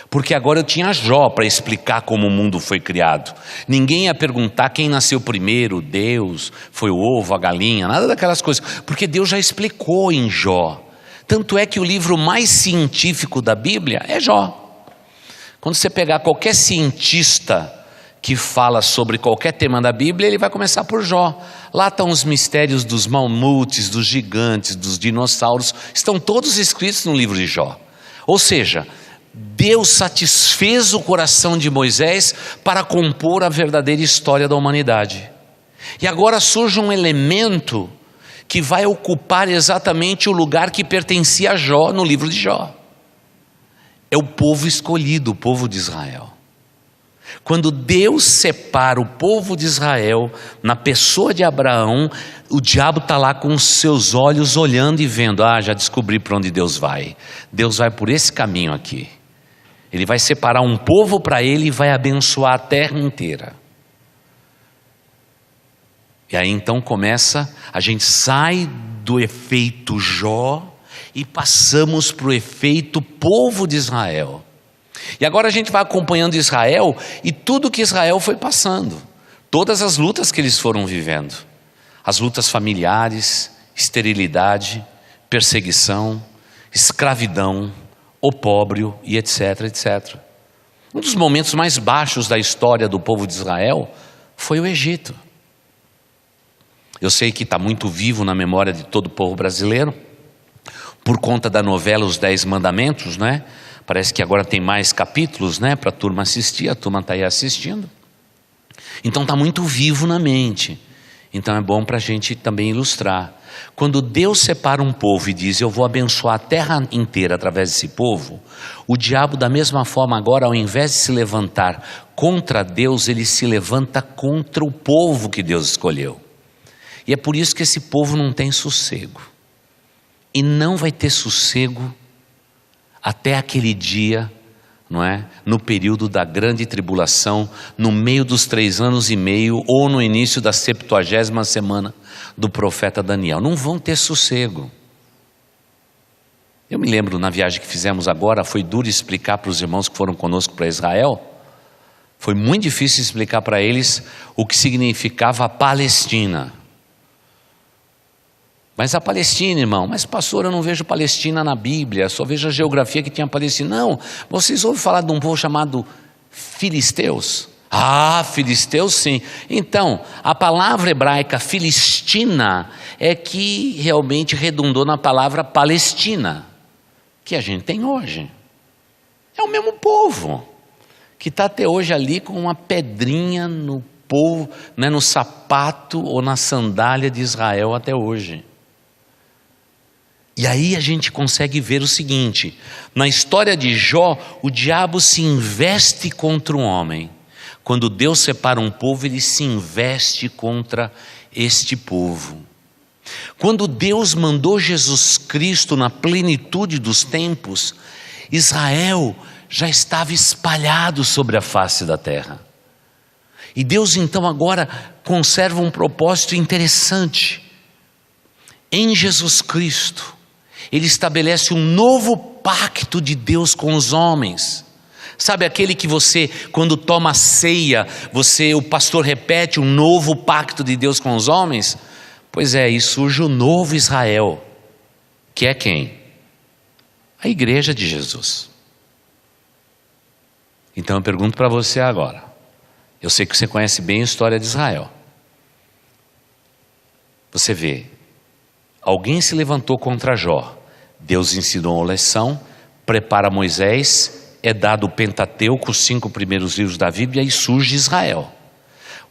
Porque agora eu tinha Jó para explicar como o mundo foi criado. Ninguém ia perguntar quem nasceu primeiro, Deus, foi o ovo, a galinha, nada daquelas coisas. Porque Deus já explicou em Jó. Tanto é que o livro mais científico da Bíblia é Jó. Quando você pegar qualquer cientista que fala sobre qualquer tema da Bíblia, ele vai começar por Jó. Lá estão os mistérios dos mamutes, dos gigantes, dos dinossauros. Estão todos escritos no livro de Jó. Ou seja, Deus satisfez o coração de Moisés para compor a verdadeira história da humanidade. E agora surge um elemento que vai ocupar exatamente o lugar que pertencia a Jó no livro de Jó. É o povo escolhido, o povo de Israel. Quando Deus separa o povo de Israel na pessoa de Abraão, o diabo está lá com os seus olhos olhando e vendo, já descobri para onde Deus vai. Deus vai por esse caminho aqui. Ele vai separar um povo para ele e vai abençoar a terra inteira. E aí então começa, a gente sai do efeito Jó e passamos para o efeito povo de Israel. E agora a gente vai acompanhando Israel e tudo que Israel foi passando. Todas as lutas que eles foram vivendo. As lutas familiares, esterilidade, perseguição, escravidão, opróbrio e etc, etc. Um dos momentos mais baixos da história do povo de Israel foi o Egito. Eu sei que está muito vivo na memória de todo o povo brasileiro, por conta da novela Os 10 Mandamentos, né? Parece que agora tem mais capítulos, né? Para a turma assistir, a turma está aí assistindo. Então está muito vivo na mente. Então é bom para a gente também ilustrar. Quando Deus separa um povo e diz, eu vou abençoar a terra inteira através desse povo, o diabo da mesma forma agora, ao invés de se levantar contra Deus, ele se levanta contra o povo que Deus escolheu. E é por isso que esse povo não tem sossego. E não vai ter sossego até aquele dia, não é? No período da grande tribulação, no meio dos 3 anos e meio, ou no início da 70ª semana do profeta Daniel. Não vão ter sossego. Eu me lembro na viagem que fizemos agora, foi duro explicar para os irmãos que foram conosco para Israel. Foi muito difícil explicar para eles o que significava a Palestina. Mas a Palestina, irmão, mas pastor, eu não vejo Palestina na Bíblia, só vejo a geografia que tinha Palestina. Não, vocês ouvem falar de um povo chamado filisteus? Ah, filisteus sim. Então, a palavra hebraica filistina é que realmente redundou na palavra Palestina, que a gente tem hoje. É o mesmo povo, que está até hoje ali com uma pedrinha no povo, né, no sapato ou na sandália de Israel até hoje. E aí a gente consegue ver o seguinte, na história de Jó, o diabo se investe contra um homem. Quando Deus separa um povo, ele se investe contra este povo. Quando Deus mandou Jesus Cristo na plenitude dos tempos, Israel já estava espalhado sobre a face da terra. E Deus então agora conserva um propósito interessante. Em Jesus Cristo, Ele estabelece um novo pacto de Deus com os homens. Sabe aquele que você, quando toma ceia, o pastor repete um novo pacto de Deus com os homens? Pois é, e surge o novo Israel, que é quem? A igreja de Jesus. Então eu pergunto para você agora, eu sei que você conhece bem a história de Israel. Você vê, alguém se levantou contra Jó, Deus ensinou a lição, prepara Moisés, é dado o Pentateuco, os 5 primeiros livros da Bíblia, e surge Israel.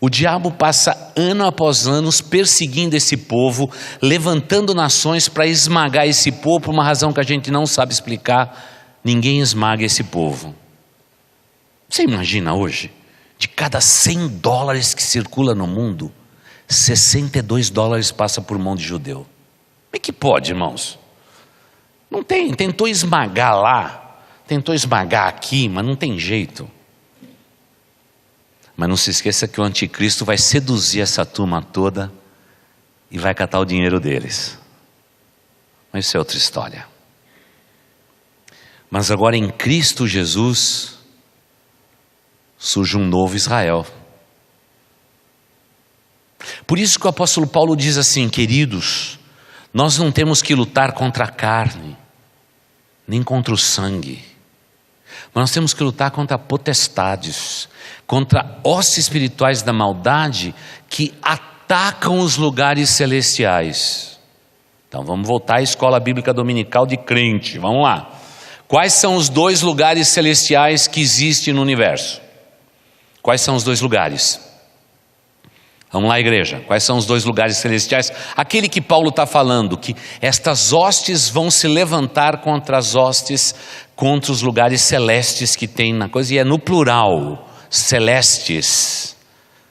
O diabo passa ano após ano perseguindo esse povo, levantando nações para esmagar esse povo, por uma razão que a gente não sabe explicar. Ninguém esmaga esse povo. Você imagina hoje, de cada $100 que circula no mundo, $62 passa por mão de judeu. Como é que pode, irmãos? Não tem, tentou esmagar lá, tentou esmagar aqui, mas não tem jeito. Mas não se esqueça que o anticristo vai seduzir essa turma toda e vai catar o dinheiro deles. Mas isso é outra história. Mas agora em Cristo Jesus surge um novo Israel. Por isso que o apóstolo Paulo diz assim: queridos, nós não temos que lutar contra a carne, nem contra o sangue, mas nós temos que lutar contra potestades, contra hostes espirituais da maldade que atacam os lugares celestiais. Então vamos voltar à escola bíblica dominical de crente, vamos lá. Quais são os 2 lugares celestiais que existem no universo? Quais são os 2 lugares? Vamos lá, igreja, quais são os 2 lugares celestiais? Aquele que Paulo está falando, que estas hostes vão se levantar contra as hostes, contra os lugares celestes que tem na coisa, e é no plural, celestes.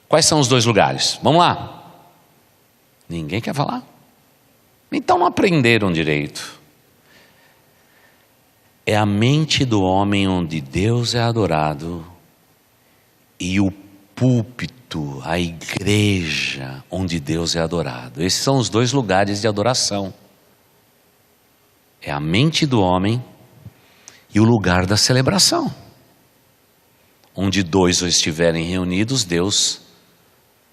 Quais são os 2 lugares? Vamos lá. Ninguém quer falar? Então não aprenderam direito. É a mente do homem onde Deus é adorado, e o púlpito, a igreja onde Deus é adorado. Esses são os 2 lugares de adoração. É a mente do homem e o lugar da celebração. Onde 2 estiverem reunidos, Deus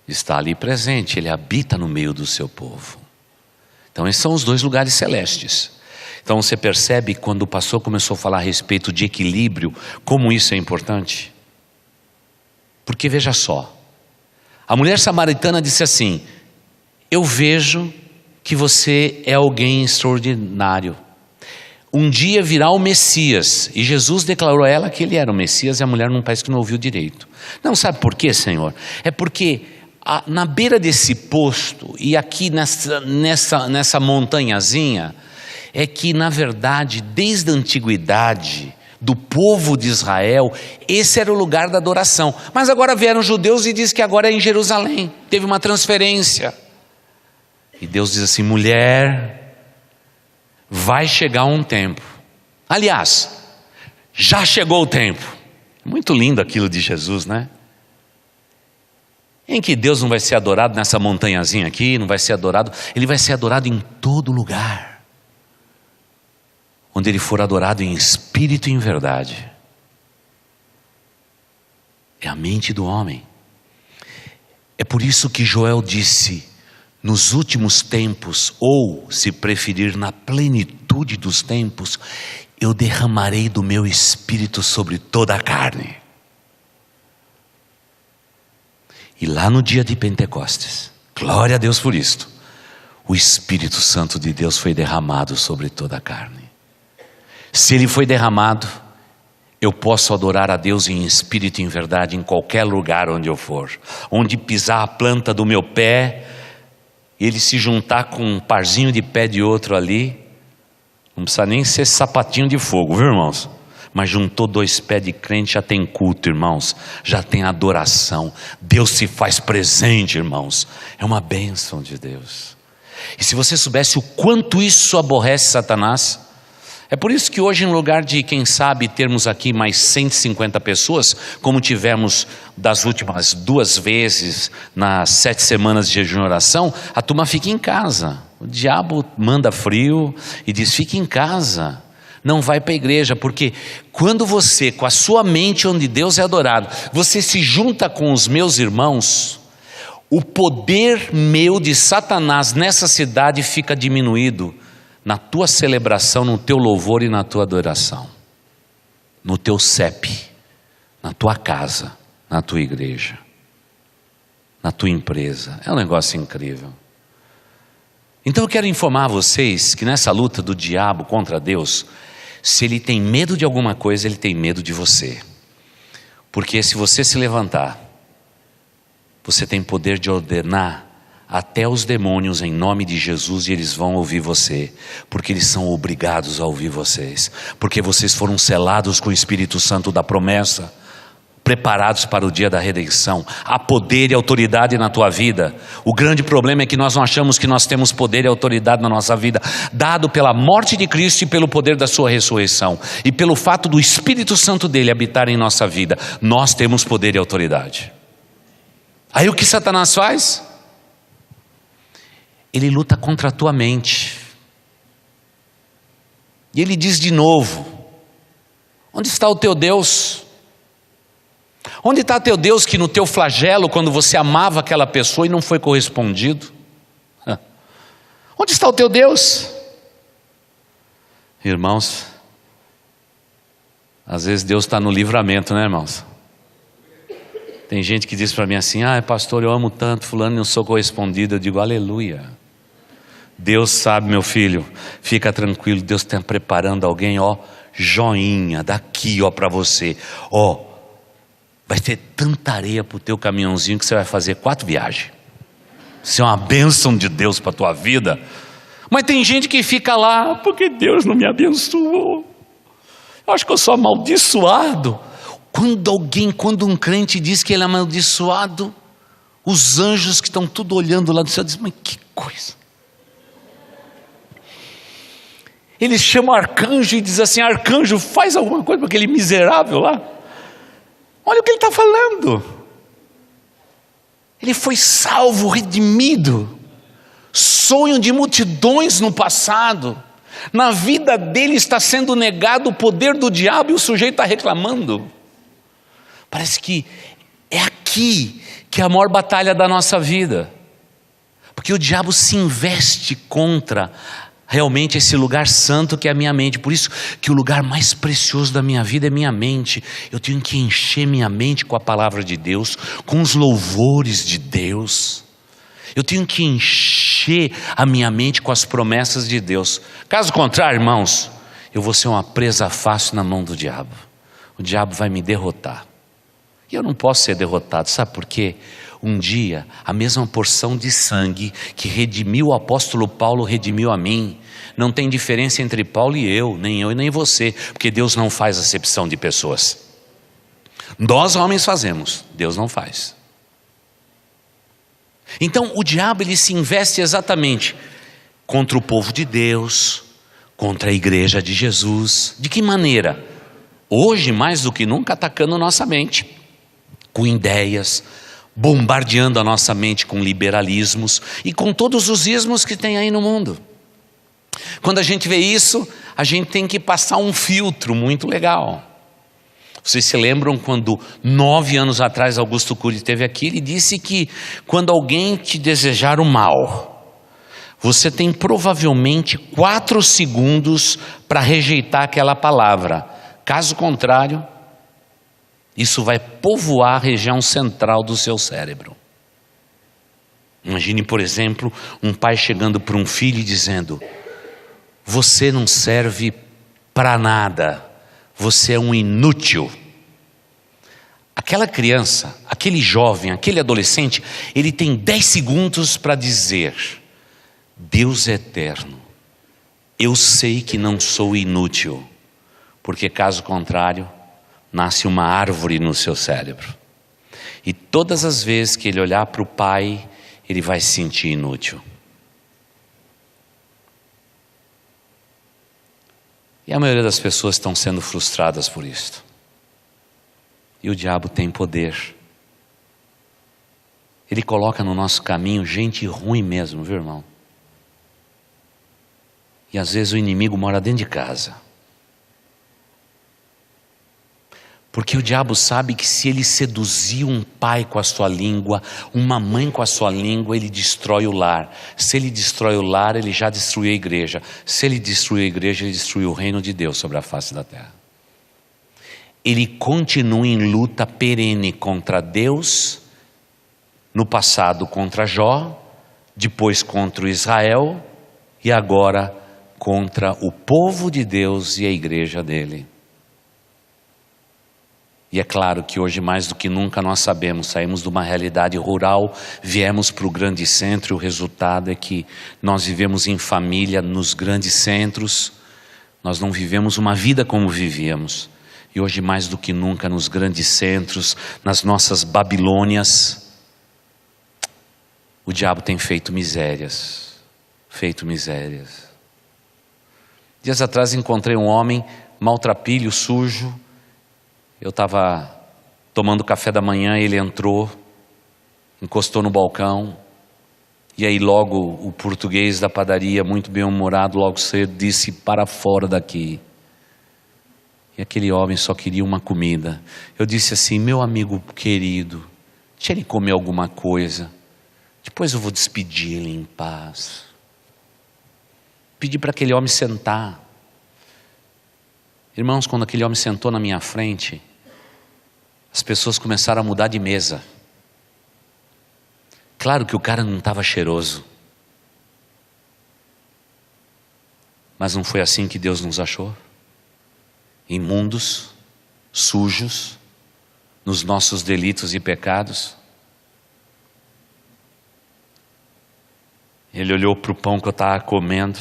está ali presente, Ele habita no meio do seu povo. Então esses são os 2 lugares celestes. Então você percebe quando o pastor começou a falar a respeito de equilíbrio, como isso é importante? Porque veja só, a mulher samaritana disse assim: eu vejo que você é alguém extraordinário. Um dia virá o Messias. E Jesus declarou a ela que ele era o Messias, e a mulher não parece que não ouviu direito. Não, sabe por quê, Senhor? É porque na beira desse posto, e aqui nessa montanhazinha, é que na verdade, desde a antiguidade do povo de Israel, esse era o lugar da adoração. Mas agora vieram os judeus e diz que agora é em Jerusalém. Teve uma transferência. E Deus diz assim: mulher, vai chegar um tempo. Aliás, já chegou o tempo. Muito lindo aquilo de Jesus, né? Em que Deus não vai ser adorado nessa montanhazinha aqui, não vai ser adorado. Ele vai ser adorado em todo lugar. Onde ele for adorado em espírito e em verdade. É a mente do homem. É por isso que Joel disse: nos últimos tempos, ou se preferir na plenitude dos tempos, eu derramarei do meu espírito sobre toda a carne. E lá no dia de Pentecostes, glória a Deus por isto, o Espírito Santo de Deus foi derramado sobre toda a carne. Se ele foi derramado, eu posso adorar a Deus em espírito e em verdade em qualquer lugar onde eu for. Onde pisar a planta do meu pé, ele se juntar com um parzinho de pé de outro ali, não precisa nem ser sapatinho de fogo, viu, irmãos? Mas juntou 2 pés de crente, já tem culto, irmãos, já tem adoração. Deus se faz presente, irmãos. É uma bênção de Deus. E se você soubesse o quanto isso aborrece Satanás, é por isso que hoje, em lugar de, quem sabe, termos aqui mais 150 pessoas, como tivemos das últimas 2 vezes nas 7 semanas de jejum e oração, a turma fica em casa. O diabo manda frio e diz: fique em casa, não vai para a igreja, porque quando você, com a sua mente onde Deus é adorado, você se junta com os meus irmãos, o poder meu de Satanás nessa cidade fica diminuído. Na tua celebração, no teu louvor e na tua adoração, no teu CEP, na tua casa, na tua igreja, na tua empresa. É um negócio incrível. Então eu quero informar vocês que nessa luta do diabo contra Deus, se ele tem medo de alguma coisa, ele tem medo de você. Porque se você se levantar, você tem poder de ordenar até os demônios em nome de Jesus, e eles vão ouvir você, porque eles são obrigados a ouvir vocês, porque vocês foram selados com o Espírito Santo da promessa, preparados para o dia da redenção. Há poder e autoridade na tua vida. O grande problema é que nós não achamos que nós temos poder e autoridade na nossa vida, dado pela morte de Cristo e pelo poder da sua ressurreição, e pelo fato do Espírito Santo dele habitar em nossa vida. Nós temos poder e autoridade. Aí o que Satanás faz? Ele luta contra a tua mente. E ele diz de novo: onde está o teu Deus? Onde está teu Deus que no teu flagelo, quando você amava aquela pessoa e não foi correspondido? Onde está o teu Deus? Irmãos, às vezes Deus está no livramento, né, irmãos? Tem gente que diz para mim assim: pastor, eu amo tanto fulano e não sou correspondido. Eu digo: aleluia. Deus sabe, meu filho, fica tranquilo, Deus está preparando alguém, joinha, daqui, para você, vai ter tanta areia para o teu caminhãozinho que você vai fazer 4 viagens, isso é uma bênção de Deus para a tua vida. Mas tem gente que fica lá: porque Deus não me abençoou, eu acho que eu sou amaldiçoado. Quando um crente diz que ele é amaldiçoado, os anjos que estão tudo olhando lá do céu dizem: mas que coisa. Eles chamam o arcanjo e dizem assim: arcanjo, faz alguma coisa para aquele miserável lá. Olha o que ele está falando. Ele foi salvo, redimido. Sonho de multidões no passado. Na vida dele está sendo negado o poder do diabo e o sujeito está reclamando. Parece que é aqui que é a maior batalha da nossa vida. Porque o diabo se investe contra realmente esse lugar santo que é a minha mente. Por isso que o lugar mais precioso da minha vida é minha mente. Eu tenho que encher minha mente com a palavra de Deus, com os louvores de Deus. Eu tenho que encher a minha mente com as promessas de Deus. Caso contrário, irmãos, eu vou ser uma presa fácil na mão do diabo. O diabo vai me derrotar. E eu não posso ser derrotado, sabe por quê? Um dia, a mesma porção de sangue que redimiu o apóstolo Paulo, redimiu a mim. Não tem diferença entre Paulo e eu e nem você, porque Deus não faz acepção de pessoas. Nós homens fazemos, Deus não faz. Então o diabo ele se investe exatamente contra o povo de Deus, contra a igreja de Jesus. De que maneira? Hoje mais do que nunca atacando nossa mente, com ideias, bombardeando a nossa mente com liberalismos e com todos os ismos que tem aí no mundo. Quando a gente vê isso, a gente tem que passar um filtro muito legal. Vocês se lembram quando 9 anos atrás Augusto Cury esteve aqui, ele disse que quando alguém te desejar o mal, você tem provavelmente 4 segundos para rejeitar aquela palavra. Caso contrário, isso vai povoar a região central do seu cérebro. Imagine, por exemplo, um pai chegando para um filho e dizendo: você não serve para nada, você é um inútil. Aquela criança, aquele jovem, aquele adolescente, ele tem 10 segundos para dizer: Deus é eterno, eu sei que não sou inútil, porque caso contrário, nasce uma árvore no seu cérebro. E todas as vezes que ele olhar para o pai, ele vai se sentir inútil. E a maioria das pessoas estão sendo frustradas por isso. E o diabo tem poder. Ele coloca no nosso caminho gente ruim mesmo, viu, irmão? E às vezes o inimigo mora dentro de casa. Porque o diabo sabe que se ele seduzir um pai com a sua língua, uma mãe com a sua língua, ele destrói o lar. Se ele destrói o lar, ele já destruiu a igreja. Se ele destruiu a igreja, ele destruiu o reino de Deus sobre a face da terra. Ele continua em luta perene contra Deus, no passado contra Jó, depois contra Israel e agora contra o povo de Deus e a igreja dele. E é claro que hoje mais do que nunca nós sabemos, saímos de uma realidade rural, viemos para o grande centro e o resultado é que nós vivemos em família nos grandes centros, nós não vivemos uma vida como vivíamos. E hoje mais do que nunca nos grandes centros, nas nossas Babilônias, o diabo tem feito misérias. Dias atrás encontrei um homem maltrapilho, sujo. Eu estava tomando café da manhã, ele entrou, encostou no balcão, e aí logo o português da padaria, muito bem-humorado, logo cedo, disse: para fora daqui. E aquele homem só queria uma comida. Eu disse assim: meu amigo querido, deixa ele comer alguma coisa, depois eu vou despedir ele em paz. Pedi para aquele homem sentar. Irmãos, quando aquele homem sentou na minha frente, as pessoas começaram a mudar de mesa. Claro que o cara não estava cheiroso, mas não foi assim que Deus nos achou? Imundos, sujos, nos nossos delitos e pecados. Ele olhou para o pão que eu estava comendo,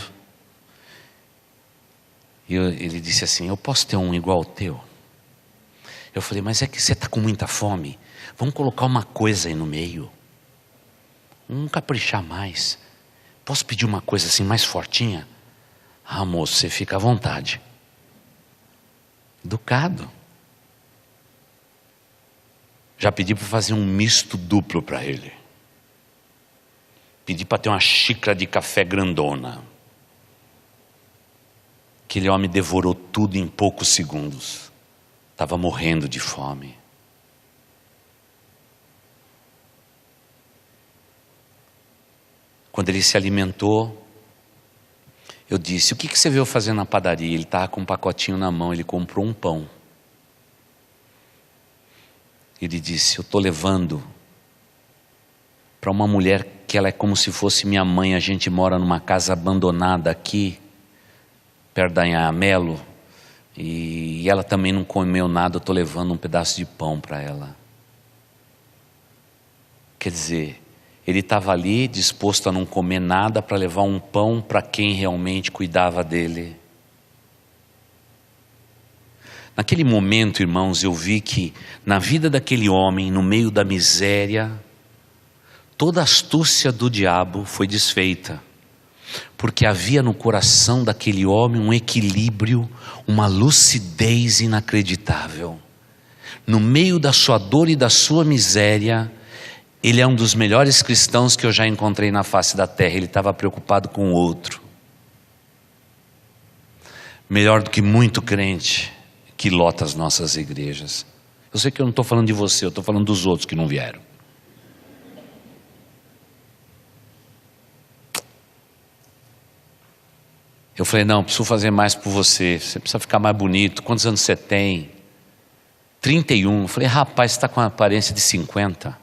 e ele disse assim: eu posso ter um igual ao teu? Eu falei: mas é que você está com muita fome, vamos colocar uma coisa aí no meio, vamos caprichar mais. Posso pedir uma coisa assim mais fortinha? Ah, moço, você fica à vontade. Educado. Já pedi para fazer um misto duplo para ele. Pedi para ter uma xícara de café grandona. Aquele homem devorou tudo em poucos segundos. Estava morrendo de fome. Quando ele se alimentou, eu disse: o que você veio fazer na padaria? Ele estava com um pacotinho na mão, ele comprou um pão. Ele disse: eu estou levando para uma mulher porque ela é como se fosse minha mãe. A gente mora numa casa abandonada aqui, perto da Anhamelo, e ela também não comeu nada. Eu estou levando um pedaço de pão para ela. Quer dizer, ele estava ali disposto a não comer nada para levar um pão para quem realmente cuidava dele. Naquele momento, irmãos, eu vi que na vida daquele homem, no meio da miséria, toda a astúcia do diabo foi desfeita, porque havia no coração daquele homem um equilíbrio, uma lucidez inacreditável. No meio da sua dor e da sua miséria, ele é um dos melhores cristãos que eu já encontrei na face da terra. Ele estava preocupado com o outro, melhor do que muito crente que lota as nossas igrejas. Eu sei que eu não estou falando de você, eu estou falando dos outros que não vieram. Eu falei, não, preciso fazer mais por você. Você precisa ficar mais bonito. Quantos anos você tem? 31. Eu falei, rapaz, você está com uma aparência de 50.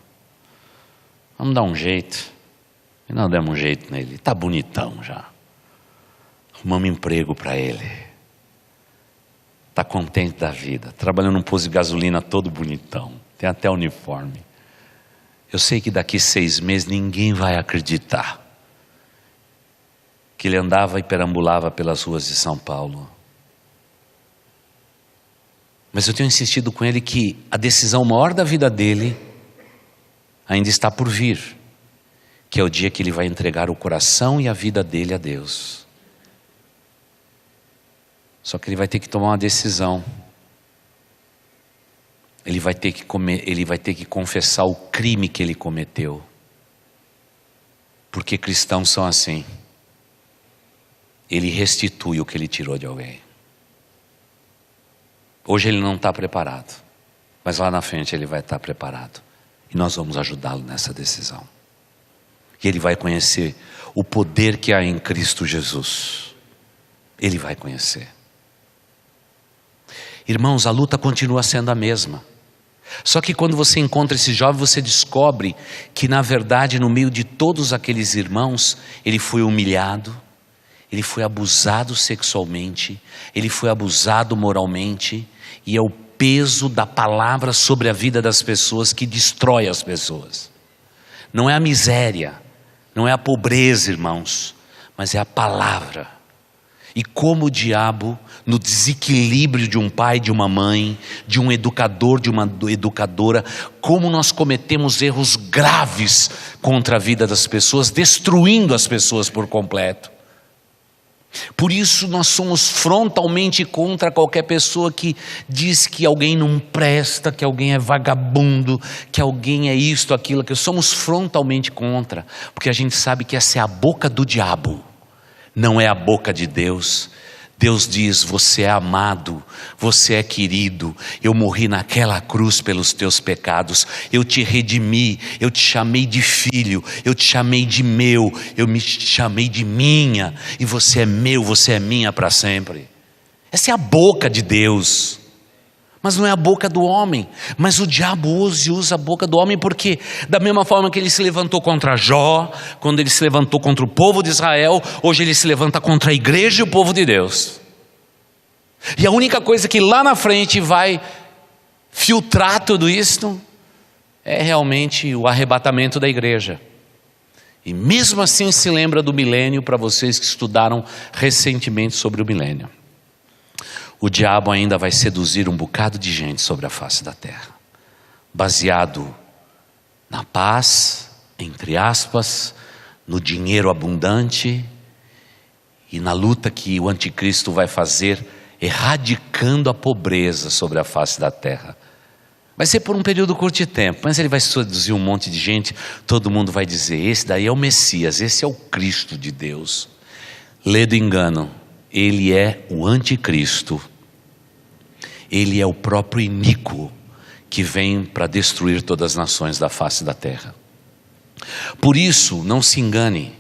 Vamos dar um jeito. E nós demos um jeito nele. Está bonitão já. Arrumamos emprego para ele. Está contente da vida, trabalhando num posto de gasolina todo bonitão, tem até uniforme. Eu sei que daqui 6 meses ninguém vai acreditar que ele andava e perambulava pelas ruas de São Paulo. Mas eu tenho insistido com ele que a decisão maior da vida dele ainda está por vir, que é o dia que ele vai entregar o coração e a vida dele a Deus. Só que ele vai ter que tomar uma decisão. Ele vai ter que confessar o crime que ele cometeu. Porque cristãos são assim. Ele restitui o que ele tirou de alguém. Hoje ele não está preparado, mas lá na frente ele vai estar preparado. E nós vamos ajudá-lo nessa decisão. E ele vai conhecer o poder que há em Cristo Jesus. Ele vai conhecer. Irmãos, a luta continua sendo a mesma. Só que quando você encontra esse jovem, você descobre que na verdade no meio de todos aqueles irmãos, ele foi humilhado, ele foi abusado sexualmente, ele foi abusado moralmente, e é o peso da palavra sobre a vida das pessoas que destrói as pessoas. Não é a miséria, não é a pobreza, irmãos, mas é a palavra. E como o diabo, no desequilíbrio de um pai, de uma mãe, de um educador, de uma educadora, como nós cometemos erros graves contra a vida das pessoas, destruindo as pessoas por completo. Por isso nós somos frontalmente contra qualquer pessoa que diz que alguém não presta, que alguém é vagabundo, que alguém é isto, aquilo, que somos frontalmente contra, porque a gente sabe que essa é a boca do diabo. Não é a boca de Deus. Deus diz, você é amado, você é querido, eu morri naquela cruz pelos teus pecados, eu te redimi, eu te chamei de filho, eu te chamei de meu, eu me chamei de minha, e você é meu, você é minha para sempre. Essa é a boca de Deus. Mas não é a boca do homem. Mas o diabo usa a boca do homem, porque da mesma forma que ele se levantou contra Jó, quando ele se levantou contra o povo de Israel, hoje ele se levanta contra a igreja e o povo de Deus. E a única coisa que lá na frente vai filtrar tudo isso é realmente o arrebatamento da igreja. E mesmo assim se lembra do milênio, para vocês que estudaram recentemente sobre o milênio. O diabo ainda vai seduzir um bocado de gente sobre a face da terra, baseado na paz, entre aspas, no dinheiro abundante e na luta que o anticristo vai fazer, erradicando a pobreza sobre a face da terra. Vai ser por um período curto de tempo, mas ele vai seduzir um monte de gente, todo mundo vai dizer, esse daí é o Messias, esse é o Cristo de Deus. Lê do engano, ele é o anticristo. Ele é o próprio iníquo que vem para destruir todas as nações da face da terra. Por isso, não se engane.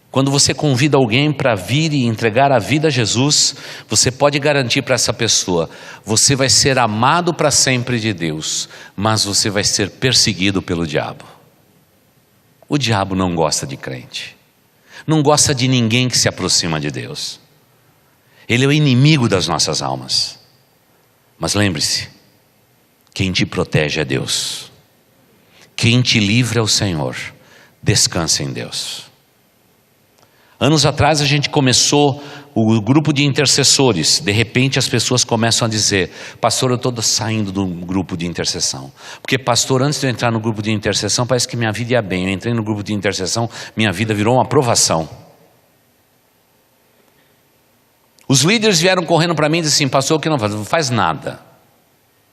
Quando você convida alguém para vir e entregar a vida a Jesus, você pode garantir para essa pessoa, você vai ser amado para sempre de Deus, mas você vai ser perseguido pelo diabo. O diabo não gosta de crente. Não gosta de ninguém que se aproxima de Deus. Ele é o inimigo das nossas almas. Mas lembre-se, quem te protege é Deus. Quem te livra é o Senhor. Descanse em Deus. Anos atrás a gente começou o grupo de intercessores. De repente as pessoas começam a dizer: pastor, eu estou saindo do grupo de intercessão. Porque pastor, antes de eu entrar no grupo de intercessão, parece que minha vida ia bem. Eu entrei no grupo de intercessão, minha vida virou uma provação. Os líderes vieram correndo para mim e disseram assim: pastor, o que não faz? Não faz nada.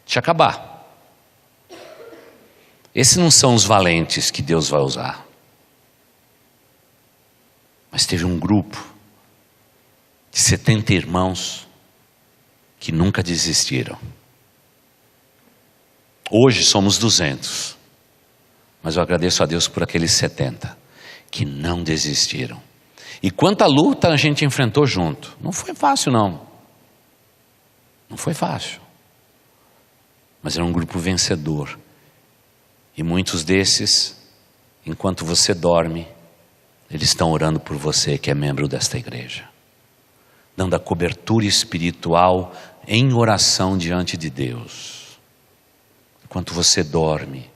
Deixa acabar. Esses não são os valentes que Deus vai usar. Mas teve um grupo de 70 irmãos que nunca desistiram. Hoje somos 200. Mas eu agradeço a Deus por aqueles 70 que não desistiram. E quanta luta a gente enfrentou junto. Não foi fácil não. Não foi fácil. Mas era um grupo vencedor. E muitos desses, enquanto você dorme, eles estão orando por você que é membro desta igreja. Dando a cobertura espiritual em oração diante de Deus. Enquanto você dorme,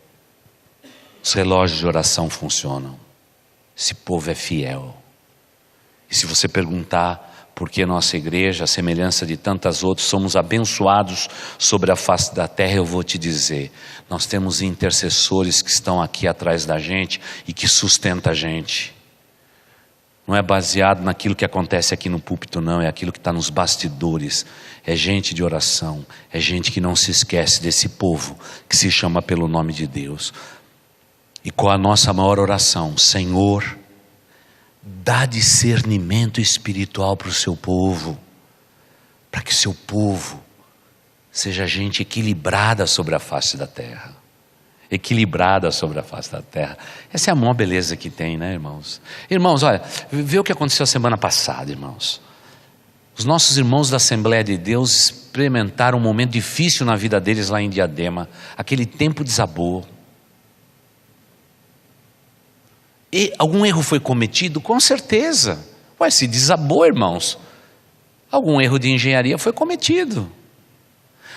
os relógios de oração funcionam. Esse povo é fiel. E se você perguntar por que nossa igreja, a semelhança de tantas outras, somos abençoados sobre a face da terra, eu vou te dizer: nós temos intercessores que estão aqui atrás da gente e que sustentam a gente. Não é baseado naquilo que acontece aqui no púlpito não, é aquilo que está nos bastidores. É gente de oração, é gente que não se esquece desse povo que se chama pelo nome de Deus. E com a nossa maior oração: Senhor, dá discernimento espiritual para o seu povo, para que o seu povo seja gente equilibrada sobre a face da terra. Equilibrada sobre a face da terra. Essa é a maior beleza que tem, né, irmãos? Irmãos, olha, vê o que aconteceu a semana passada, irmãos. Os nossos irmãos da Assembleia de Deus experimentaram um momento difícil na vida deles lá em Diadema. Aquele tempo desabou. E algum erro foi cometido? Com certeza. Ué, se desabou, irmãos, algum erro de engenharia foi cometido.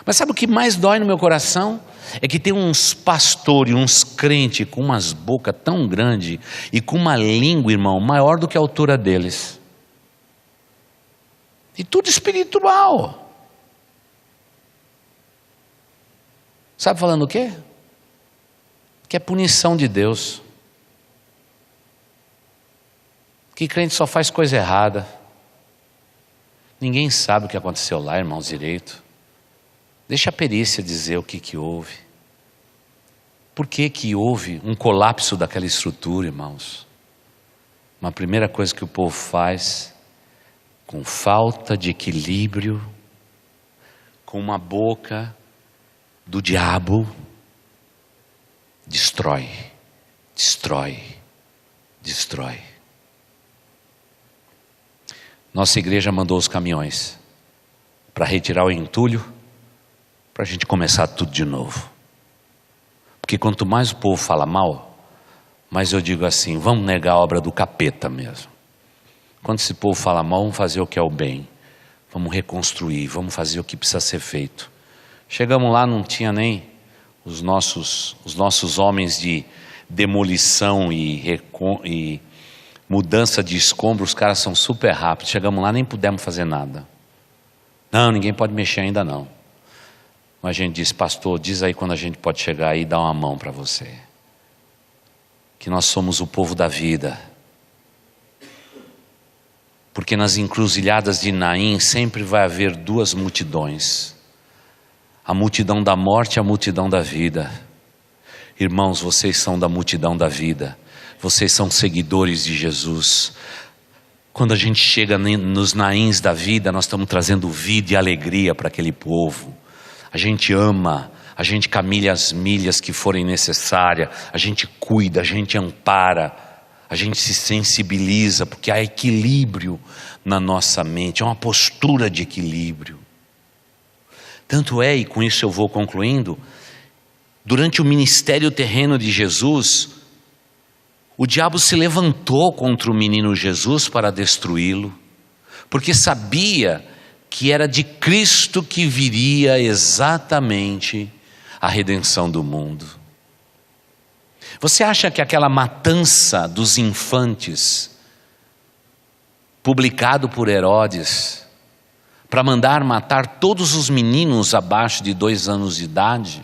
Mas sabe o que mais dói no meu coração? É que tem uns pastores, uns crentes com umas bocas tão grandes e com uma língua, irmão, maior do que a altura deles. E tudo espiritual. Sabe falando o quê? Que é punição de Deus. Que crente só faz coisa errada. Ninguém sabe o que aconteceu lá, irmãos, direito. Deixa a perícia dizer o que houve. Por que houve um colapso daquela estrutura, irmãos? Uma primeira coisa que o povo faz, com falta de equilíbrio, com uma boca do diabo, destrói, destrói, destrói. Nossa igreja mandou os caminhões para retirar o entulho, para a gente começar tudo de novo. Porque quanto mais o povo fala mal, mais eu digo assim: vamos negar a obra do capeta mesmo. Quando esse povo fala mal, vamos fazer o que é o bem. Vamos reconstruir, vamos fazer o que precisa ser feito. Chegamos lá, não tinha nem os nossos homens de demolição e mudança de escombros. Os caras são super rápidos. Chegamos lá, nem pudemos fazer nada. Não, ninguém pode mexer ainda não. Mas a gente disse: pastor, diz aí quando a gente pode chegar aí e dar uma mão para você. Que nós somos o povo da vida. Porque nas encruzilhadas de Naim sempre vai haver duas multidões. A multidão da morte e a multidão da vida. Irmãos, vocês são da multidão da vida. Vocês são seguidores de Jesus. Quando a gente chega nos Naíns da vida, nós estamos trazendo vida e alegria para aquele povo. A gente ama, a gente caminha as milhas que forem necessárias, a gente cuida, a gente ampara, a gente se sensibiliza, porque há equilíbrio na nossa mente, é uma postura de equilíbrio. Tanto é, e com isso eu vou concluindo, durante o ministério terreno de Jesus, O diabo se levantou contra o menino Jesus para destruí-lo, porque sabia que era de Cristo que viria exatamente a redenção do mundo. Você acha que aquela matança dos infantes, publicado por Herodes, para mandar matar todos os meninos abaixo de 2 anos de idade,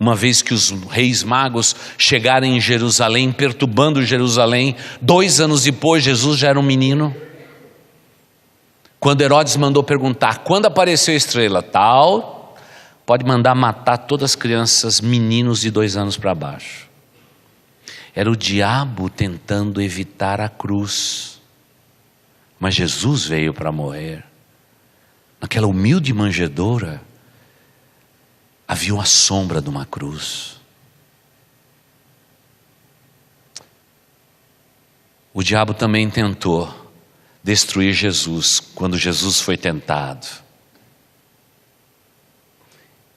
uma vez que os reis magos chegaram em Jerusalém, perturbando Jerusalém, 2 anos depois Jesus já era um menino? Quando Herodes mandou perguntar, quando apareceu a estrela? Tal, pode mandar matar todas as crianças, meninos de 2 anos para baixo. Era o diabo tentando evitar a cruz, mas Jesus veio para morrer. Naquela humilde manjedoura, havia uma sombra de uma cruz. O diabo também tentou destruir Jesus quando Jesus foi tentado.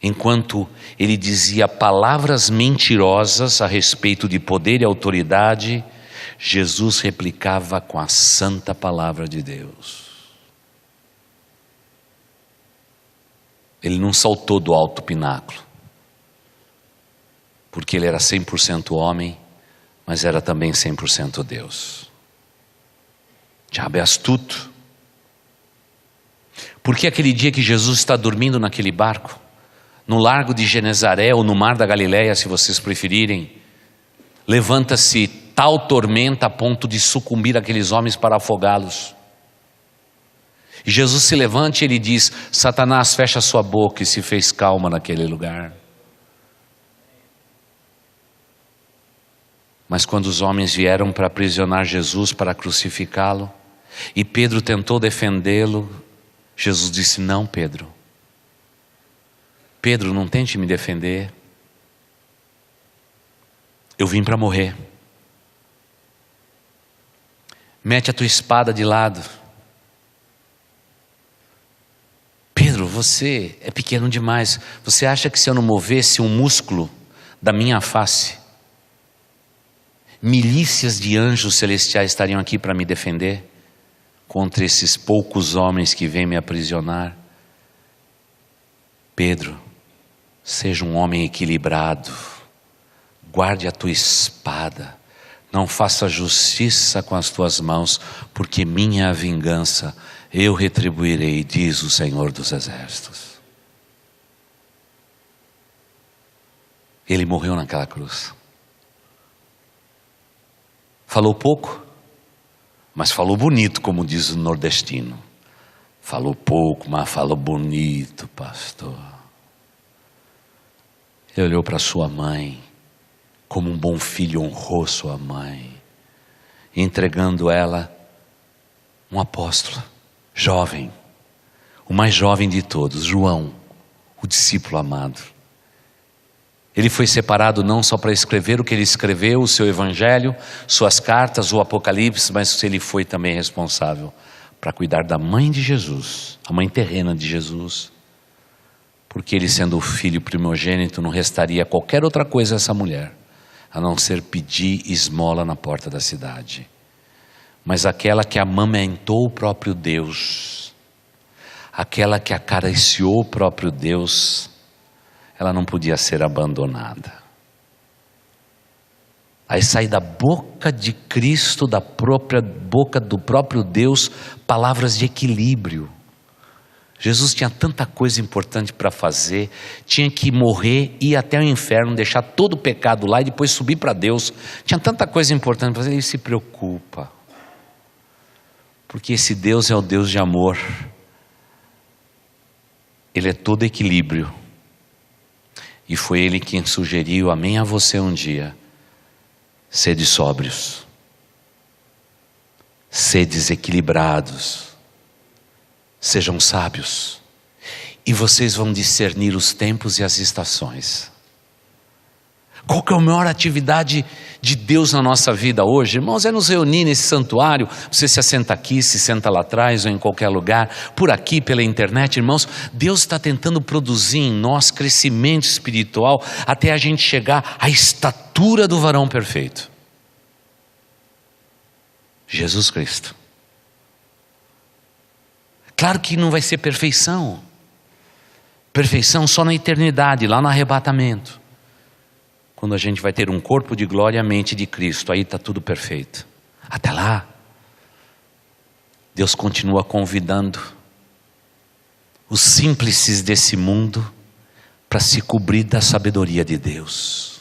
Enquanto ele dizia palavras mentirosas a respeito de poder e autoridade, Jesus replicava com a santa palavra de Deus. Ele não saltou do alto pináculo, porque ele era 100% homem, mas era também 100% Deus. O diabo é astuto. Porque aquele dia que Jesus está dormindo naquele barco, no largo de Genezaré ou no mar da Galileia, se vocês preferirem, levanta-se tal tormenta a ponto de sucumbir aqueles homens para afogá-los. E Jesus se levanta e ele diz, Satanás, fecha sua boca, e se fez calma naquele lugar. Mas quando os homens vieram para aprisionar Jesus, para crucificá-lo, e Pedro tentou defendê-lo, Jesus disse, não, Pedro, não tente me defender, eu vim para morrer. Mete a tua espada de lado. Pedro, você é pequeno demais. Você acha que se eu não movesse um músculo da minha face, milícias de anjos celestiais estariam aqui para me defender contra esses poucos homens que vêm me aprisionar? Pedro, seja um homem equilibrado, guarde a tua espada, não faça justiça com as tuas mãos, porque minha é a vingança, eu retribuirei, diz o Senhor dos Exércitos. Ele morreu naquela cruz. Falou pouco, mas falou bonito, como diz o nordestino. Falou pouco, mas falou bonito, pastor. Ele olhou para sua mãe, como um bom filho honrou sua mãe, entregando ela um apóstolo, jovem, o mais jovem de todos, João, o discípulo amado. Ele foi separado não só para escrever o que ele escreveu, o seu evangelho, suas cartas, o Apocalipse, mas ele foi também responsável para cuidar da mãe de Jesus, a mãe terrena de Jesus, porque ele, sendo o filho primogênito, não restaria qualquer outra coisa a essa mulher, a não ser pedir esmola na porta da cidade. Mas aquela que amamentou o próprio Deus, aquela que acariciou o próprio Deus, ela não podia ser abandonada. Aí sai da boca de Cristo, da própria boca do próprio Deus, palavras de equilíbrio. Jesus tinha tanta coisa importante para fazer, tinha que morrer, ir até o inferno, deixar todo o pecado lá e depois subir para Deus. Tinha tanta coisa importante para fazer, ele se preocupa. Porque esse Deus é o Deus de amor. Ele é todo equilíbrio. E foi Ele quem sugeriu a mim e a você um dia: sede sóbrios, sedes equilibrados, sejam sábios, e vocês vão discernir os tempos e as estações. Qual que é a maior atividade de Deus na nossa vida hoje? Irmãos, é nos reunir nesse santuário. Você se assenta aqui, se senta lá atrás ou em qualquer lugar, por aqui, pela internet. Irmãos, Deus está tentando produzir em nós crescimento espiritual até a gente chegar à estatura do varão perfeito. Jesus Cristo. Claro que não vai ser perfeição. Perfeição só na eternidade, lá no arrebatamento. Quando a gente vai ter um corpo de glória e a mente de Cristo, aí está tudo perfeito. Até lá, Deus continua convidando os simples desse mundo para se cobrir da sabedoria de Deus.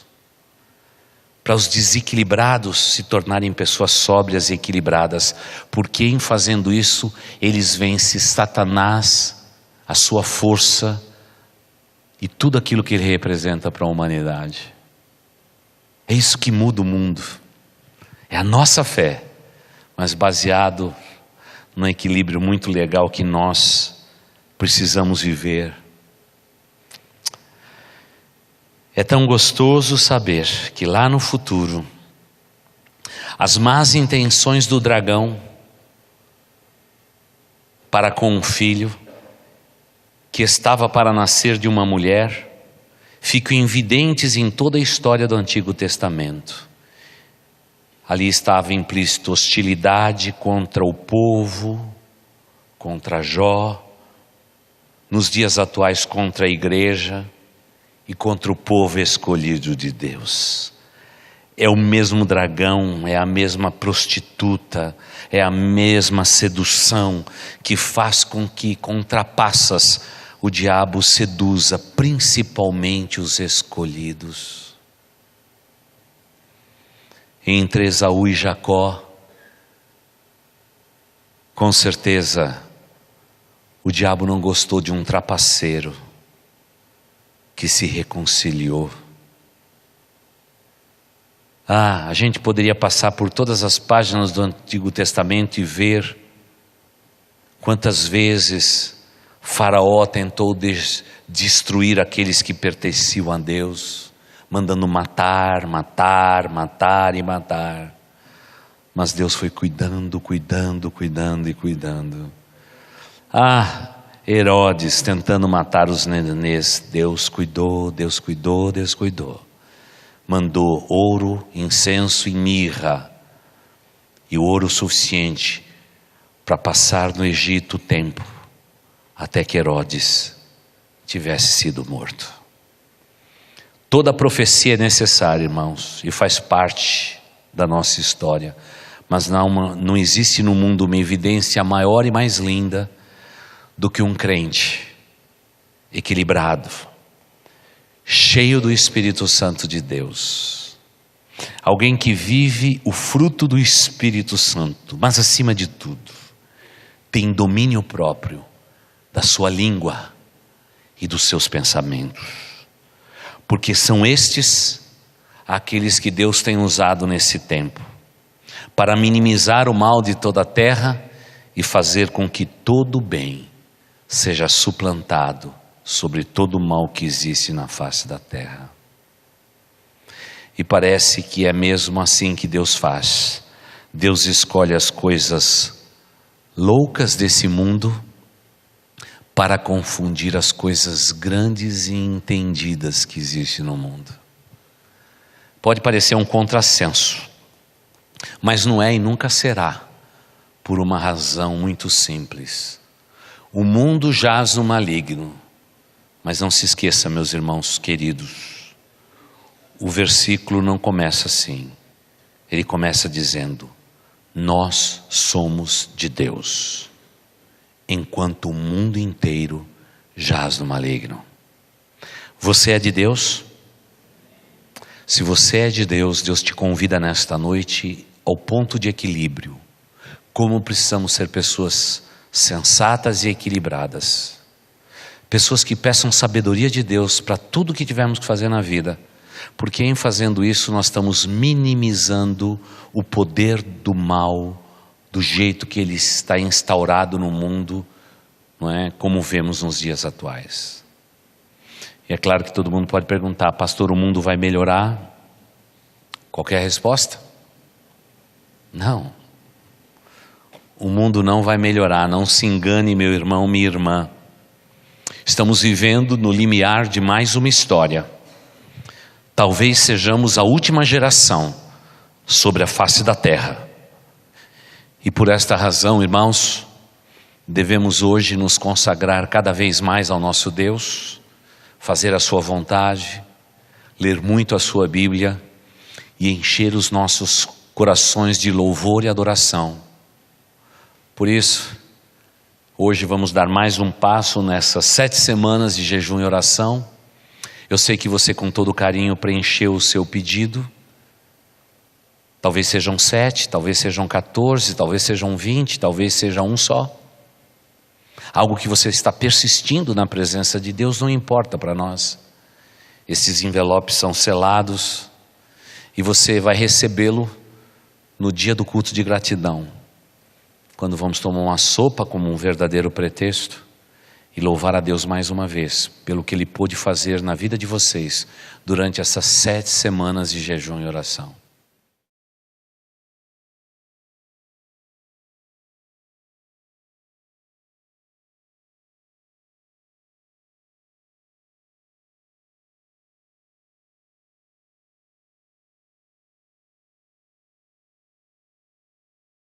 Para os desequilibrados se tornarem pessoas sóbrias e equilibradas, porque em fazendo isso, eles vencem Satanás, a sua força e tudo aquilo que ele representa para a humanidade. É isso que muda o mundo. É a nossa fé, mas baseado num equilíbrio muito legal que nós precisamos viver. É tão gostoso saber que lá no futuro, as más intenções do dragão para com um filho que estava para nascer de uma mulher, ficam evidentes em toda a história do Antigo Testamento. Ali estava implícito hostilidade contra o povo, contra Jó, nos dias atuais contra a igreja e contra o povo escolhido de Deus. É o mesmo dragão, é a mesma prostituta, é a mesma sedução que faz com que contrapassas o diabo seduza principalmente os escolhidos. Entre Esaú e Jacó, com certeza, o diabo não gostou de um trapaceiro que se reconciliou. A gente poderia passar por todas as páginas do Antigo Testamento e ver quantas vezes Faraó tentou destruir aqueles que pertenciam a Deus, mandando matar. Mas Deus foi cuidando. Herodes tentando matar os nenês, Deus cuidou. Mandou ouro, incenso e mirra, e ouro suficiente para passar no Egito o tempo, até que Herodes tivesse sido morto. Toda a profecia é necessária, irmãos, e faz parte da nossa história, mas não existe no mundo uma evidência maior e mais linda do que um crente equilibrado, cheio do Espírito Santo de Deus. Alguém que vive o fruto do Espírito Santo, mas acima de tudo, tem domínio próprio da sua língua e dos seus pensamentos. Porque são estes aqueles que Deus tem usado nesse tempo para minimizar o mal de toda a terra e fazer com que todo o bem seja suplantado sobre todo o mal que existe na face da terra. E parece que é mesmo assim que Deus faz. Deus escolhe as coisas loucas desse mundo para confundir as coisas grandes e entendidas que existem no mundo. Pode parecer um contrassenso, mas não é e nunca será, por uma razão muito simples. O mundo jaz no maligno, mas não se esqueça, meus irmãos queridos, o versículo não começa assim. Ele começa dizendo: nós somos de Deus, enquanto o mundo inteiro jaz no maligno. Você é de Deus? Se você é de Deus, Deus te convida nesta noite ao ponto de equilíbrio. Como precisamos ser pessoas sensatas e equilibradas. Pessoas que peçam sabedoria de Deus para tudo que tivermos que fazer na vida. Porque em fazendo isso nós estamos minimizando o poder do mal, do jeito que ele está instaurado no mundo, não é? Como vemos nos dias atuais. E é claro que todo mundo pode perguntar: pastor, o mundo vai melhorar? Qualquer resposta? Não. O mundo não vai melhorar, não se engane, meu irmão, minha irmã. Estamos vivendo no limiar de mais uma história. Talvez sejamos a última geração sobre a face da terra. E por esta razão, irmãos, devemos hoje nos consagrar cada vez mais ao nosso Deus, fazer a sua vontade, ler muito a sua Bíblia e encher os nossos corações de louvor e adoração. Por isso, hoje vamos dar mais um passo nessas 7 semanas de jejum e oração. Eu sei que você com todo carinho preencheu o seu pedido. Talvez sejam 7, talvez sejam 14, talvez sejam 20, talvez seja um só. Algo que você está persistindo na presença de Deus, não importa para nós. Esses envelopes são selados e você vai recebê-lo no dia do culto de gratidão, quando vamos tomar uma sopa como um verdadeiro pretexto e louvar a Deus mais uma vez pelo que Ele pôde fazer na vida de vocês durante essas 7 semanas de jejum e oração.